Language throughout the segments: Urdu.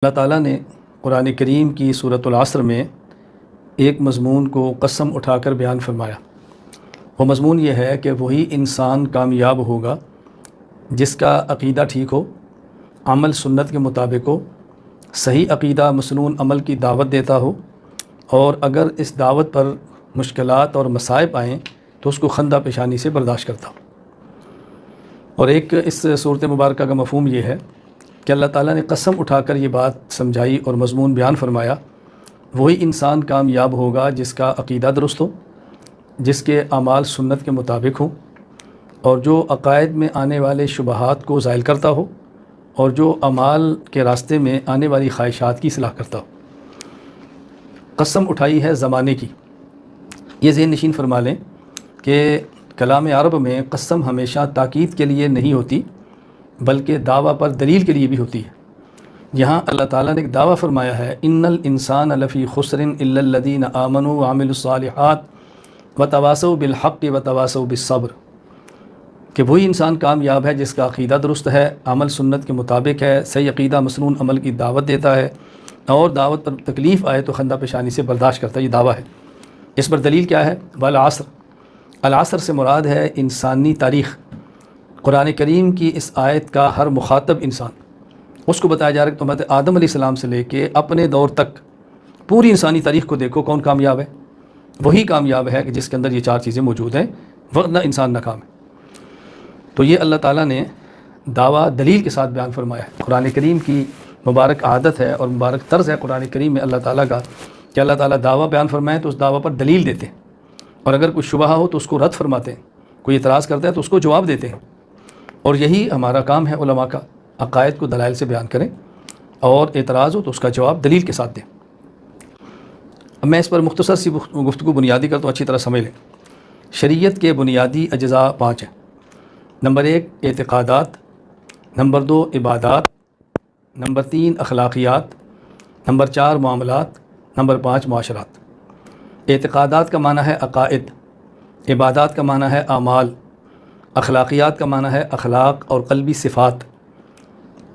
اللہ تعالیٰ نے قرآن کریم کی سورۃ العصر میں ایک مضمون کو قسم اٹھا کر بیان فرمایا۔ وہ مضمون یہ ہے کہ وہی انسان کامیاب ہوگا جس کا عقیدہ ٹھیک ہو، عمل سنت کے مطابق ہو، صحیح عقیدہ مسنون عمل کی دعوت دیتا ہو، اور اگر اس دعوت پر مشکلات اور مصائب آئیں تو اس کو خندہ پیشانی سے برداشت کرتا ہو۔ اور ایک اس صورت مبارکہ کا مفہوم یہ ہے کہ اللہ تعالیٰ نے قسم اٹھا کر یہ بات سمجھائی اور مضمون بیان فرمایا، وہی انسان کامیاب ہوگا جس کا عقیدہ درست ہو، جس کے اعمال سنت کے مطابق ہوں، اور جو عقائد میں آنے والے شبہات کو زائل کرتا ہو، اور جو اعمال کے راستے میں آنے والی خواہشات کی اصلاح کرتا ہو۔ قسم اٹھائی ہے زمانے کی۔ یہ ذہن نشین فرما لیں کہ کلام عرب میں قسم ہمیشہ تاکید کے لیے نہیں ہوتی بلکہ دعویٰ پر دلیل کے لیے بھی ہوتی ہے۔ یہاں اللہ تعالیٰ نے ایک دعویٰ فرمایا ہے، ان الانسان لفی خسر الا الذین آمنوا وعملوا الصالحات وتواصوا بالحق وتواصوا بالصبر، کہ وہی انسان کامیاب ہے جس کا عقیدہ درست ہے، عمل سنت کے مطابق ہے، صحیح عقیدہ مسنون عمل کی دعوت دیتا ہے، اور دعوت پر تکلیف آئے تو خندہ پیشانی سے برداشت کرتا ہے۔ یہ دعویٰ ہے۔ اس پر دلیل کیا ہے؟ والعصر، العصر سے مراد ہے انسانی تاریخ۔ قرآن کریم کی اس آیت کا ہر مخاطب انسان، اس کو بتایا جا رہا ہے کہ تمہارے آدم علیہ السلام سے لے کے اپنے دور تک پوری انسانی تاریخ کو دیکھو، کون کامیاب ہے؟ وہی کامیاب ہے کہ جس کے اندر یہ چار چیزیں موجود ہیں، ورنہ انسان ناکام ہے۔ تو یہ اللہ تعالیٰ نے دعویٰ دلیل کے ساتھ بیان فرمایا ہے۔ قرآن کریم کی مبارک عادت ہے اور مبارک طرز ہے قرآن کریم میں اللہ تعالیٰ کا کہ اللہ تعالیٰ دعویٰ بیان فرمائے تو اس دعویٰ پر دلیل دیتے ہیں، اور اگر کوئی شبہ ہو تو اس کو رد فرماتے ہیں، کوئی اعتراض کرتا ہے تو اس کو جواب دیتے ہیں۔ اور یہی ہمارا کام ہے علماء کا، عقائد کو دلائل سے بیان کریں، اور اعتراض ہو تو اس کا جواب دلیل کے ساتھ دیں۔ اب میں اس پر مختصر سی گفتگو بنیادی کرتا ہوں، اچھی طرح سمجھ لیں۔ شریعت کے بنیادی اجزاء 5 ہیں۔ نمبر 1 اعتقادات، نمبر 2 عبادات، نمبر 3 اخلاقیات، نمبر 4 معاملات، نمبر 5 معاشرات۔ اعتقادات کا معنی ہے عقائد، عبادات کا معنی ہے اعمال، اخلاقیات کا معنی ہے اخلاق اور قلبی صفات،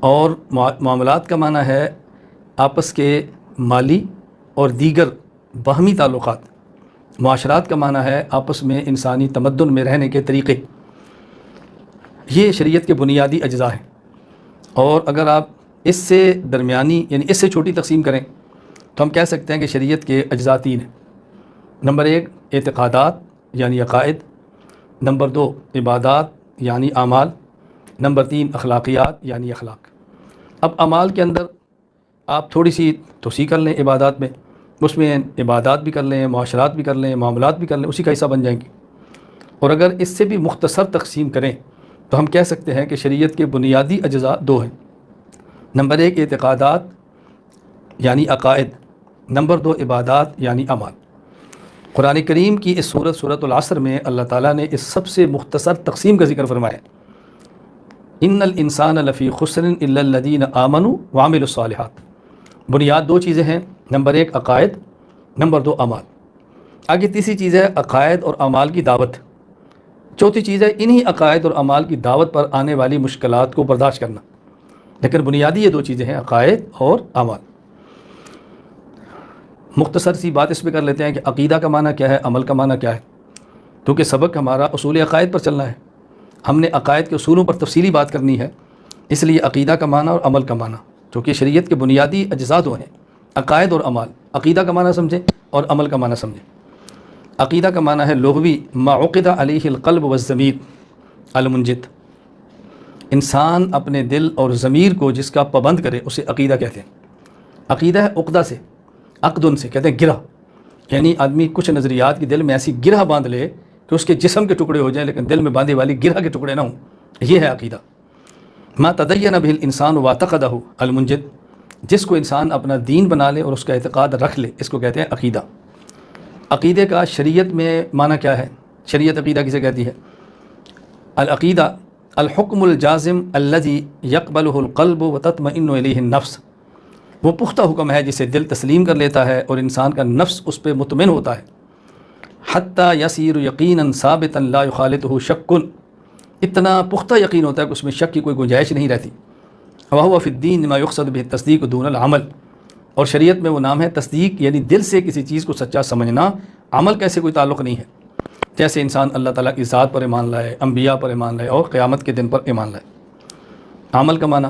اور معاملات کا معنی ہے آپس کے مالی اور دیگر باہمی تعلقات۔ معاشرات کا معنی ہے آپس میں انسانی تمدن میں رہنے کے طریقے۔ یہ شریعت کے بنیادی اجزاء ہیں، اور اگر آپ اس سے درمیانی یعنی اس سے چھوٹی تقسیم کریں تو ہم کہہ سکتے ہیں کہ شریعت کے اجزاء 3 ہیں۔ نمبر 1 اعتقادات یعنی عقائد، نمبر 2 عبادات یعنی اعمال، نمبر 3 اخلاقیات یعنی اخلاق۔ اب اعمال کے اندر آپ تھوڑی سی توسیع کر لیں عبادات میں، اس میں عبادات بھی کر لیں، معاشرات بھی کر لیں، معاملات بھی کر لیں، اسی کا حصہ بن جائیں گے۔ اور اگر اس سے بھی مختصر تقسیم کریں تو ہم کہہ سکتے ہیں کہ شریعت کے بنیادی اجزاء 2 ہیں۔ نمبر 1 اعتقادات یعنی عقائد، نمبر 2 عبادات یعنی اعمال۔ قرآن کریم کی اس سورۃ العصر میں اللہ تعالیٰ نے اس سب سے مختصر تقسیم کا ذکر فرمایا، ان الانسان لفی خسر الا الذین آمنوا وعملوا الصالحات۔ بنیاد 2 چیزیں ہیں، نمبر 1 عقائد، نمبر 2 اعمال۔ آگے تیسری چیز ہے عقائد اور اعمال کی دعوت۔ چوتھی چیز ہے انہی عقائد اور اعمال کی دعوت پر آنے والی مشکلات کو برداشت کرنا۔ لیکن بنیادی یہ 2 چیزیں ہیں، عقائد اور اعمال۔ مختصر سی بات اس پہ کر لیتے ہیں کہ عقیدہ کا معنی کیا ہے، عمل کا معنی کیا ہے، کیونکہ سبق ہمارا اصول عقائد پر چلنا ہے، ہم نے عقائد کے اصولوں پر تفصیلی بات کرنی ہے، اس لیے عقیدہ کا معنی اور عمل کا معنی، چونکہ شریعت کے بنیادی اجزاء 2 ہیں، عقائد اور اعمال۔ عقیدہ کا معنی سمجھیں اور عمل کا معنی سمجھیں۔ عقیدہ کا معنی ہے لغوی ما عقد علیہ القلب والضمیر المنجد، انسان اپنے دل اور ضمیر کو جس کا پابند کرے اسے عقیدہ کہتے ہیں۔ عقیدہ ہے عقدہ سے، عقدن سے کہتے ہیں گرہ، یعنی آدمی کچھ نظریات کی دل میں ایسی گرہ باندھ لے کہ اس کے جسم کے ٹکڑے ہو جائیں لیکن دل میں باندھے والی گرہ کے ٹکڑے نہ ہوں، یہ ہے عقیدہ۔ ما تدین به الانسان واعتقدہ المنجد، جس کو انسان اپنا دین بنا لے اور اس کا اعتقاد رکھ لے، اس کو کہتے ہیں عقیدہ۔ عقیدے کا شریعت میں معنی کیا ہے؟ شریعت عقیدہ کسے کہتی ہے؟ العقیدہ الحکم الجازم الذی یقبلہ القلب وتطمئن الیہ النفس، وہ پختہ حکم ہے جسے دل تسلیم کر لیتا ہے اور انسان کا نفس اس پہ مطمئن ہوتا ہے۔ حتیٰ یسیر یقینا ثابتا لا یخالطہ شک، اتنا پختہ یقین ہوتا ہے کہ اس میں شک کی کوئی گنجائش نہیں رہتی۔ وَهُوَ فِي الدِّينِ مَا يُقْصَدُ بِهِ التَّصْدِيقُ دُونَ الْعَمَلِ، اور شریعت میں وہ نام ہے تصدیق، یعنی دل سے کسی چیز کو سچا سمجھنا، عمل کا ایسے کوئی تعلق نہیں ہے۔ جیسے انسان اللہ تعالیٰ کی ذات پر ایمان لائے، انبیاء پر ایمان لائے اور قیامت کے دن پر ایمان لائے۔ عمل کا معنی،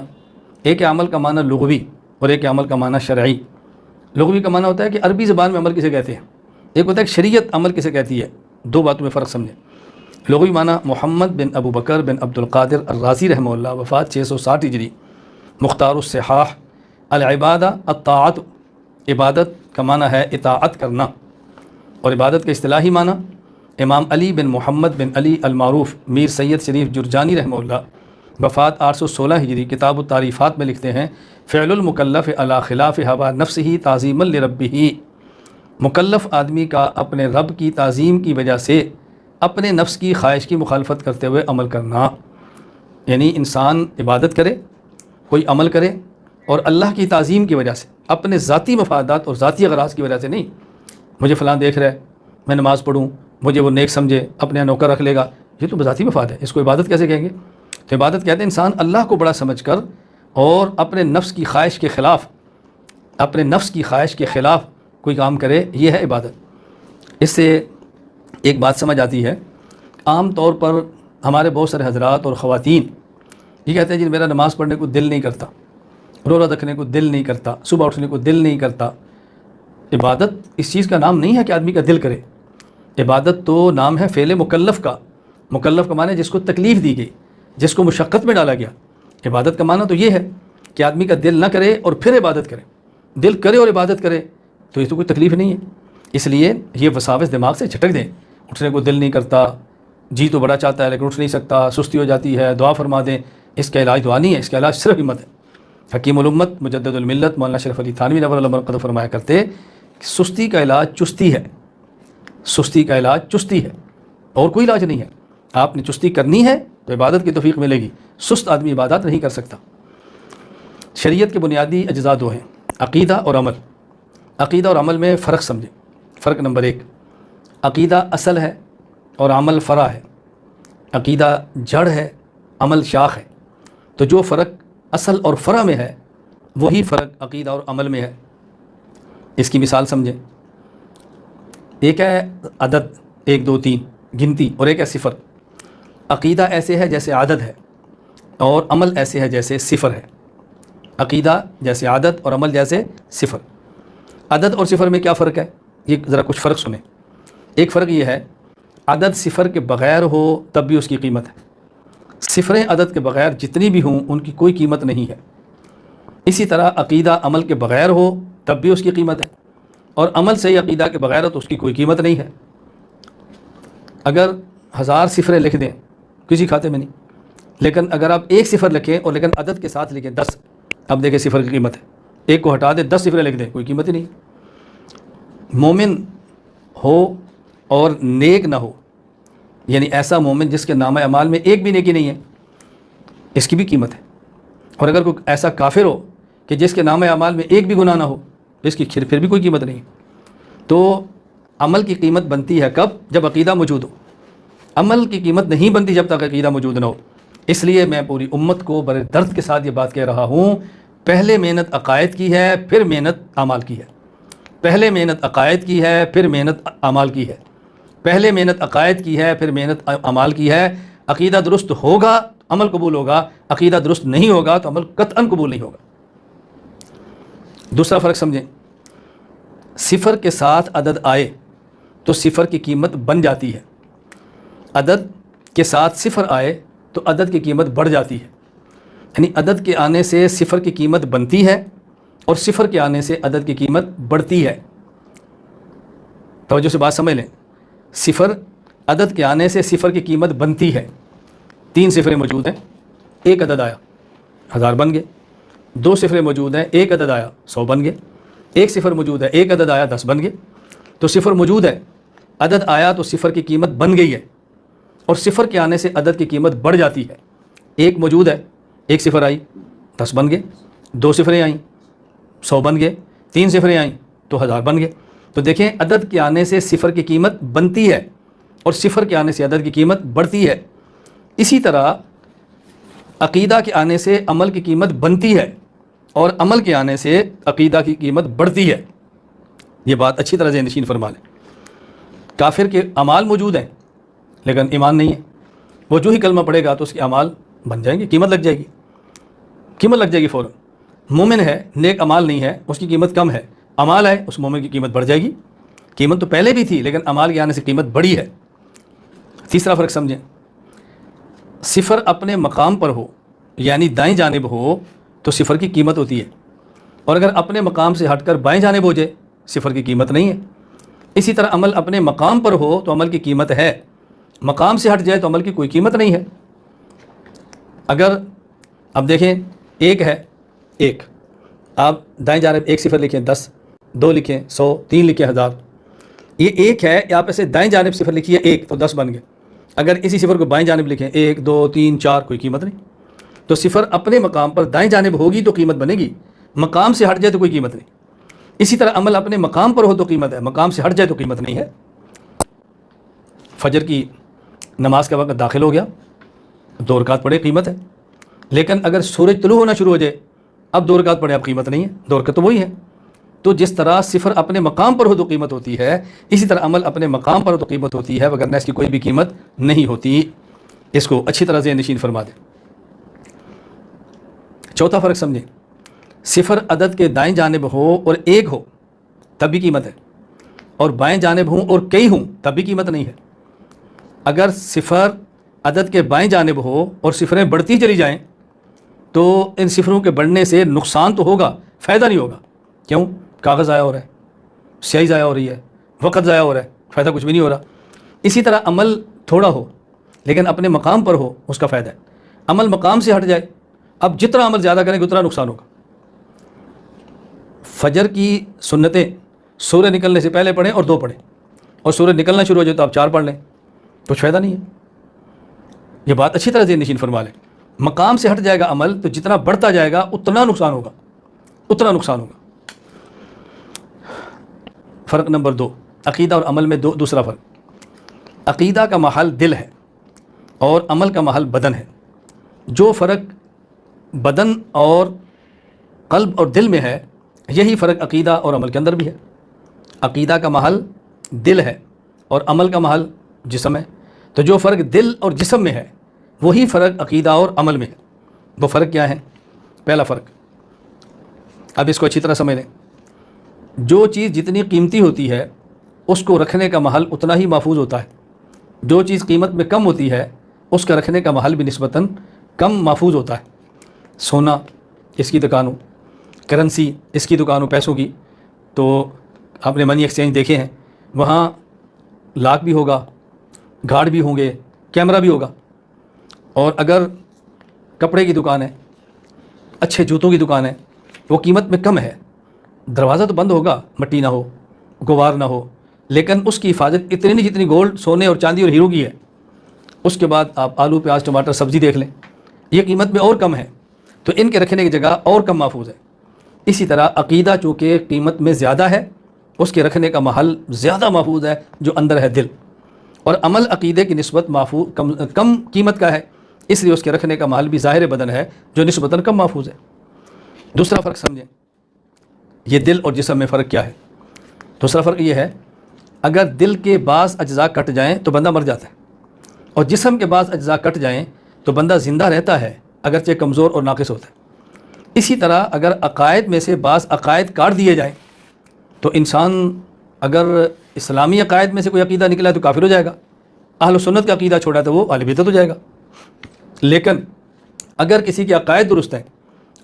ایک ہے عمل کا معنی لغوی اور ایک ہے عمل کا معنی شرعی۔ لغوی کا معنی ہوتا ہے کہ عربی زبان میں عمل کسے کہتے ہیں، ایک ہوتا ہے کہ شریعت عمل کسے کہتی ہے، دو باتوں میں فرق سمجھیں۔ لغوی معنی محمد بن ابو بکر بن عبد القادر الرازی رحمہ اللہ، وفات 660 ہجری، مختار الصحاح، العبادہ الطاعت، عبادت کا معنی ہے اطاعت کرنا، اور عبادت کا اصطلاحی معنی امام علی بن محمد بن علی المعروف میر سید شریف جرجانی رحمہ اللہ، وفات 816 ہجری، کتاب التعریفات میں لکھتے ہیں فعل المکلف علی خلاف ہوا نفسہ تعظیما لربہ، مکلف آدمی کا اپنے رب کی تعظیم کی وجہ سے اپنے نفس کی خواہش کی مخالفت کرتے ہوئے عمل کرنا، یعنی انسان عبادت کرے، کوئی عمل کرے اور اللہ کی تعظیم کی وجہ سے، اپنے ذاتی مفادات اور ذاتی اغراض کی وجہ سے نہیں، مجھے فلاں دیکھ رہا ہے میں نماز پڑھوں، مجھے وہ نیک سمجھے، اپنے نوکر رکھ لے گا، یہ تو ذاتی مفاد ہے، اس کو عبادت کیسے کہیں گے؟ تو عبادت کہتے ہیں انسان اللہ کو بڑا سمجھ کر اور اپنے نفس کی خواہش کے خلاف، اپنے نفس کی خواہش کے خلاف کوئی کام کرے، یہ ہے عبادت۔ اس سے ایک بات سمجھ آتی ہے، عام طور پر ہمارے بہت سارے حضرات اور خواتین یہ کہتے ہیں جی میرا نماز پڑھنے کو دل نہیں کرتا، روزہ رکھنے کو دل نہیں کرتا، صبح اٹھنے کو دل نہیں کرتا۔ عبادت اس چیز کا نام نہیں ہے کہ آدمی کا دل کرے، عبادت تو نام ہے فعل مکلف کا۔ مکلف کا معنی جس کو تکلیف دی گئی، جس کو مشقت میں ڈالا گیا۔ عبادت کا معنی تو یہ ہے کہ آدمی کا دل نہ کرے اور پھر عبادت کرے، دل کرے اور عبادت کرے تو یہ تو کوئی تکلیف نہیں ہے۔ اس لیے یہ وساوس دماغ سے جھٹک دیں، اٹھنے کو دل نہیں کرتا، جی تو بڑا چاہتا ہے لیکن اٹھ نہیں سکتا، سستی ہو جاتی ہے، دعا فرما دیں، اس کا علاج دعا نہیں ہے، اس کا علاج صرف ہمت ہے۔ حکیم الامت مجدد الملت مولانا شریف علی تھانوی نور اللہ مرقدہ فرمایا کرتے کہ سستی کا علاج چستی ہے، سستی کا علاج چستی ہے اور کوئی علاج نہیں ہے۔ آپ نے چستی کرنی ہے تو عبادت کی توفیق ملے گی، سست آدمی عبادت نہیں کر سکتا۔ شریعت کے بنیادی اجزاء دو ہیں، عقیدہ اور عمل۔ عقیدہ اور عمل میں فرق سمجھیں۔ فرق نمبر 1، عقیدہ اصل ہے اور عمل فرع ہے۔ عقیدہ جڑ ہے، عمل شاخ ہے۔ تو جو فرق اصل اور فرع میں ہے وہی فرق عقیدہ اور عمل میں ہے۔ اس کی مثال سمجھیں، ایک ہے عدد 1 2 3 گنتی، اور ایک ہے صفر۔ عقیدہ ایسے ہے جیسے عدد ہے اور عمل ایسے ہے جیسے صفر ہے۔ عقیدہ جیسے عدد اور عمل جیسے صفر۔ عدد اور صفر میں کیا فرق ہے؟ یہ ذرا کچھ فرق سنیں۔ ایک فرق یہ ہے، عدد صفر کے بغیر ہو تب بھی اس کی قیمت ہے، صفریں عدد کے بغیر جتنی بھی ہوں ان کی کوئی قیمت نہیں ہے۔ اسی طرح عقیدہ عمل کے بغیر ہو تب بھی اس کی قیمت ہے، اور عمل سے ہی عقیدہ کے بغیر ہو تو اس کی کوئی قیمت نہیں ہے۔ اگر 1000 صفریں لکھ دیں کسی کھاتے میں نہیں، لیکن اگر آپ 1 صفر لکھیں اور لیکن عدد کے ساتھ لکھیں 10، اب دیکھیں صفر کی قیمت ہے۔ ایک کو ہٹا دیں 10 صفریں لکھ دیں، کوئی قیمت ہی نہیں۔ مومن ہو اور نیک نہ ہو، یعنی ایسا مومن جس کے نامہ اعمال میں ایک بھی نیکی نہیں ہے، اس کی بھی قیمت ہے۔ اور اگر کوئی ایسا کافر ہو کہ جس کے نامہ اعمال میں ایک بھی گناہ نہ ہو، اس کی پھر بھی کوئی قیمت نہیں۔ تو عمل کی قیمت بنتی ہے کب؟ جب عقیدہ موجود ہو۔ عمل کی قیمت نہیں بنتی جب تک عقیدہ موجود نہ ہو۔ اس لیے میں پوری امت کو بڑے درد کے ساتھ یہ بات کہہ رہا ہوں، پہلے محنت عقائد کی ہے پھر محنت اعمال کی ہے۔ پہلے محنت عقائد کی ہے پھر محنت اعمال کی ہے۔ پہلے محنت عقائد کی ہے پھر محنت اعمال کی ہے۔ عقیدہ درست ہوگا عمل قبول ہوگا، عقیدہ درست نہیں ہوگا تو عمل قطعاً قبول نہیں ہوگا۔ دوسرا فرق سمجھیں، صفر کے ساتھ عدد آئے تو صفر کی قیمت بن جاتی ہے، عدد کے ساتھ صفر آئے تو عدد کی قیمت بڑھ جاتی ہے۔ یعنی عدد کے آنے سے صفر کی قیمت بنتی ہے اور صفر کے آنے سے عدد کی قیمت بڑھتی ہے۔ توجہ سے بات سمجھ لیں، صفر عدد کے آنے سے صفر کی قیمت بنتی ہے۔ 3 صفریں موجود ہیں، ایک عدد آیا 1000 بن گئے۔ 2 صفریں موجود ہیں، ایک عدد آیا 100 بن گئے۔ 1 صفر موجود ہے، ایک عدد آیا 10 بن گئے۔ تو صفر موجود ہے، عدد آیا تو صفر کی قیمت بن گئی ہے، اور صفر کے آنے سے عدد کی قیمت بڑھ جاتی ہے۔ ایک موجود ہے، 1 صفر آئی 10 بن گئے، 2 صفریں آئیں 100 بن گئے، 3 صفریں آئیں تو 1000 بن گئے۔ تو دیکھیں عدد کے آنے سے صفر کی قیمت بنتی ہے اور صفر کے آنے سے عدد کی قیمت بڑھتی ہے۔ اسی طرح عقیدہ کے آنے سے عمل کی قیمت بنتی ہے اور عمل کے آنے سے عقیدہ کی قیمت بڑھتی ہے. یہ بات اچھی طرح ذہن نشین فرما لیں. کافر کے اعمال موجود ہیں لیکن ایمان نہیں ہے. وہ جو ہی کلمہ پڑھے گا تو اس کے اعمال بن جائیں گے, قیمت لگ جائے گی, قیمت لگ جائے گی فوراً. مومن ہے, نیک اعمال نہیں ہے, اس کی قیمت کم ہے. اعمال ہے, اس مومن کی قیمت بڑھ جائے گی. قیمت تو پہلے بھی تھی لیکن اعمال کے آنے سے قیمت بڑھی ہے. تیسرا فرق سمجھیں, صفر اپنے مقام پر ہو یعنی دائیں جانب ہو تو صفر کی قیمت ہوتی ہے, اور اگر اپنے مقام سے ہٹ کر بائیں جانب ہو جائے صفر کی قیمت نہیں ہے. اسی طرح عمل اپنے مقام پر ہو تو عمل کی قیمت ہے, مقام سے ہٹ جائے تو عمل کی کوئی قیمت نہیں ہے. اگر اب دیکھیں ایک ہے, ایک آپ دائیں جانب ایک صفر لکھیں 10, 2 لکھیں 100, 3 لکھیں 1000. یہ ایک ہے, آپ ایسے دائیں جانب صفر لکھیے ایک تو 10 بن گئے. اگر اسی صفر کو بائیں جانب لکھیں 1, 2, 3, 4 کوئی قیمت نہیں. تو صفر اپنے مقام پر دائیں جانب ہوگی تو قیمت بنے گی, مقام سے ہٹ جائے تو کوئی قیمت نہیں. اسی طرح عمل اپنے مقام پر ہو تو قیمت ہے, مقام سے ہٹ جائے تو قیمت نہیں ہے. فجر کی نماز کا وقت داخل ہو گیا, 2 رکعت پڑھے قیمت ہے, لیکن اگر سورج طلوع ہونا شروع ہو جائے اب 2 رکعت پڑھے اب قیمت نہیں ہے, 2 رکعت تو وہی ہے. تو جس طرح صفر اپنے مقام پر ہو تو قیمت ہوتی ہے, اسی طرح عمل اپنے مقام پر ہو تو قیمت ہوتی ہے, وگرنہ اس کی کوئی بھی قیمت نہیں ہوتی. اس کو اچھی طرح ذہن نشین فرما دیں. چوتھا فرق سمجھیں, صفر عدد کے دائیں جانب ہو اور ایک ہو تب بھی قیمت ہے, اور بائیں جانب ہوں اور کئی ہوں تب بھی قیمت نہیں ہے. اگر صفر عدد کے بائیں جانب ہو اور صفریں بڑھتی چلی جائیں تو ان صفروں کے بڑھنے سے نقصان تو ہوگا, فائدہ نہیں ہوگا. کیوں؟ کاغذ ضائع ہو رہا ہے, سیاہی ضائع ہو رہی ہے, وقت ضائع ہو رہا ہے, فائدہ کچھ بھی نہیں ہو رہا. اسی طرح عمل تھوڑا ہو لیکن اپنے مقام پر ہو اس کا فائدہ ہے. عمل مقام سے ہٹ جائے, اب جتنا عمل زیادہ کریں گے اتنا نقصان ہوگا. فجر کی سنتیں سورج نکلنے سے پہلے پڑھیں اور 2 پڑھیں, اور سورج نکلنا شروع ہو جائے تو آپ 4 پڑھ لیں, کچھ فائدہ نہیں ہے. یہ بات اچھی طرح ذہن نشین فرما لیں. مقام سے ہٹ جائے گا عمل تو جتنا بڑھتا جائے گا اتنا نقصان ہوگا, اتنا نقصان ہوگا. فرق نمبر 2, عقیدہ اور عمل میں دوسرا فرق. عقیدہ کا محل دل ہے اور عمل کا محل بدن ہے. جو فرق بدن اور قلب اور دل میں ہے یہی فرق عقیدہ اور عمل کے اندر بھی ہے. عقیدہ کا محل دل ہے اور عمل کا محل جسم ہے. تو جو فرق دل اور جسم میں ہے وہی فرق عقیدہ اور عمل میں ہے. وہ فرق کیا ہے؟ پہلا فرق, اب اس کو اچھی طرح سمجھ لیں. جو چیز جتنی قیمتی ہوتی ہے اس کو رکھنے کا محل اتنا ہی محفوظ ہوتا ہے. جو چیز قیمت میں کم ہوتی ہے اس کا رکھنے کا محل بھی نسبتاً کم محفوظ ہوتا ہے. سونا اس کی دکانوں, کرنسی اس کی دکانوں پیسوں کی, تو آپ نے منی ایکسچینج دیکھے ہیں, وہاں لاک بھی ہوگا, گارڈ بھی ہوں گے, کیمرہ بھی ہوگا. اور اگر کپڑے کی دکان ہے, اچھے جوتوں کی دکان ہے, وہ قیمت میں کم ہے, دروازہ تو بند ہوگا, مٹی نہ ہو, غبار نہ ہو, لیکن اس کی حفاظت اتنی نہیں جتنی گولڈ, سونے اور چاندی اور ہیرو کی ہے. اس کے بعد آپ آلو, پیاز, ٹماٹر, سبزی دیکھ لیں, یہ قیمت میں اور کم ہے, تو ان کے رکھنے کی جگہ اور کم محفوظ ہے. اسی طرح عقیدہ چونکہ قیمت میں زیادہ ہے اس کے رکھنے کا محل زیادہ محفوظ ہے جو اندر ہے دل, اور عمل عقیدے کی نسبت محفوظ کم قیمت کا ہے, اس لیے اس کے رکھنے کا محل بھی ظاہر بدن ہے جو نسبتاً کم محفوظ ہے. دوسرا فرق سمجھیں, یہ دل اور جسم میں فرق کیا ہے. دوسرا فرق یہ ہے, اگر دل کے بعض اجزاء کٹ جائیں تو بندہ مر جاتا ہے, اور جسم کے بعض اجزاء کٹ جائیں تو بندہ زندہ رہتا ہے اگرچہ کمزور اور ناقص ہوتا ہے. اسی طرح اگر عقائد میں سے بعض عقائد کاٹ دیے جائیں تو انسان اگر اسلامی عقائد میں سے کوئی عقیدہ نکلا ہے تو کافر ہو جائے گا, اہل سنت کا عقیدہ چھوڑا تو وہ اہل بدعت ہو جائے گا. لیکن اگر کسی کے عقائد درست ہیں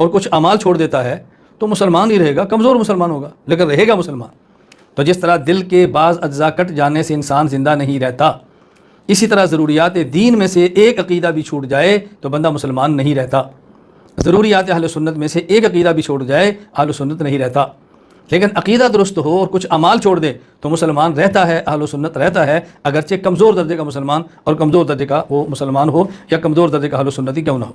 اور کچھ اعمال چھوڑ دیتا ہے تو مسلمان ہی رہے گا, کمزور مسلمان ہوگا لیکن رہے گا مسلمان. تو جس طرح دل کے بعض اجزاء کٹ جانے سے انسان زندہ نہیں رہتا, اسی طرح ضروریات دین میں سے ایک عقیدہ بھی چھوٹ جائے تو بندہ مسلمان نہیں رہتا. ضروریات اہل سنت میں سے ایک عقیدہ بھی چھوڑ جائے اہل سنت نہیں رہتا. لیکن عقیدہ درست ہو اور کچھ اعمال چھوڑ دے تو مسلمان رہتا ہے, اہل سنت رہتا ہے, اگرچہ کمزور درجے کا مسلمان اور کمزور درجے کا وہ مسلمان ہو یا کمزور درجے کا اہل سنتی کیوں نہ ہو.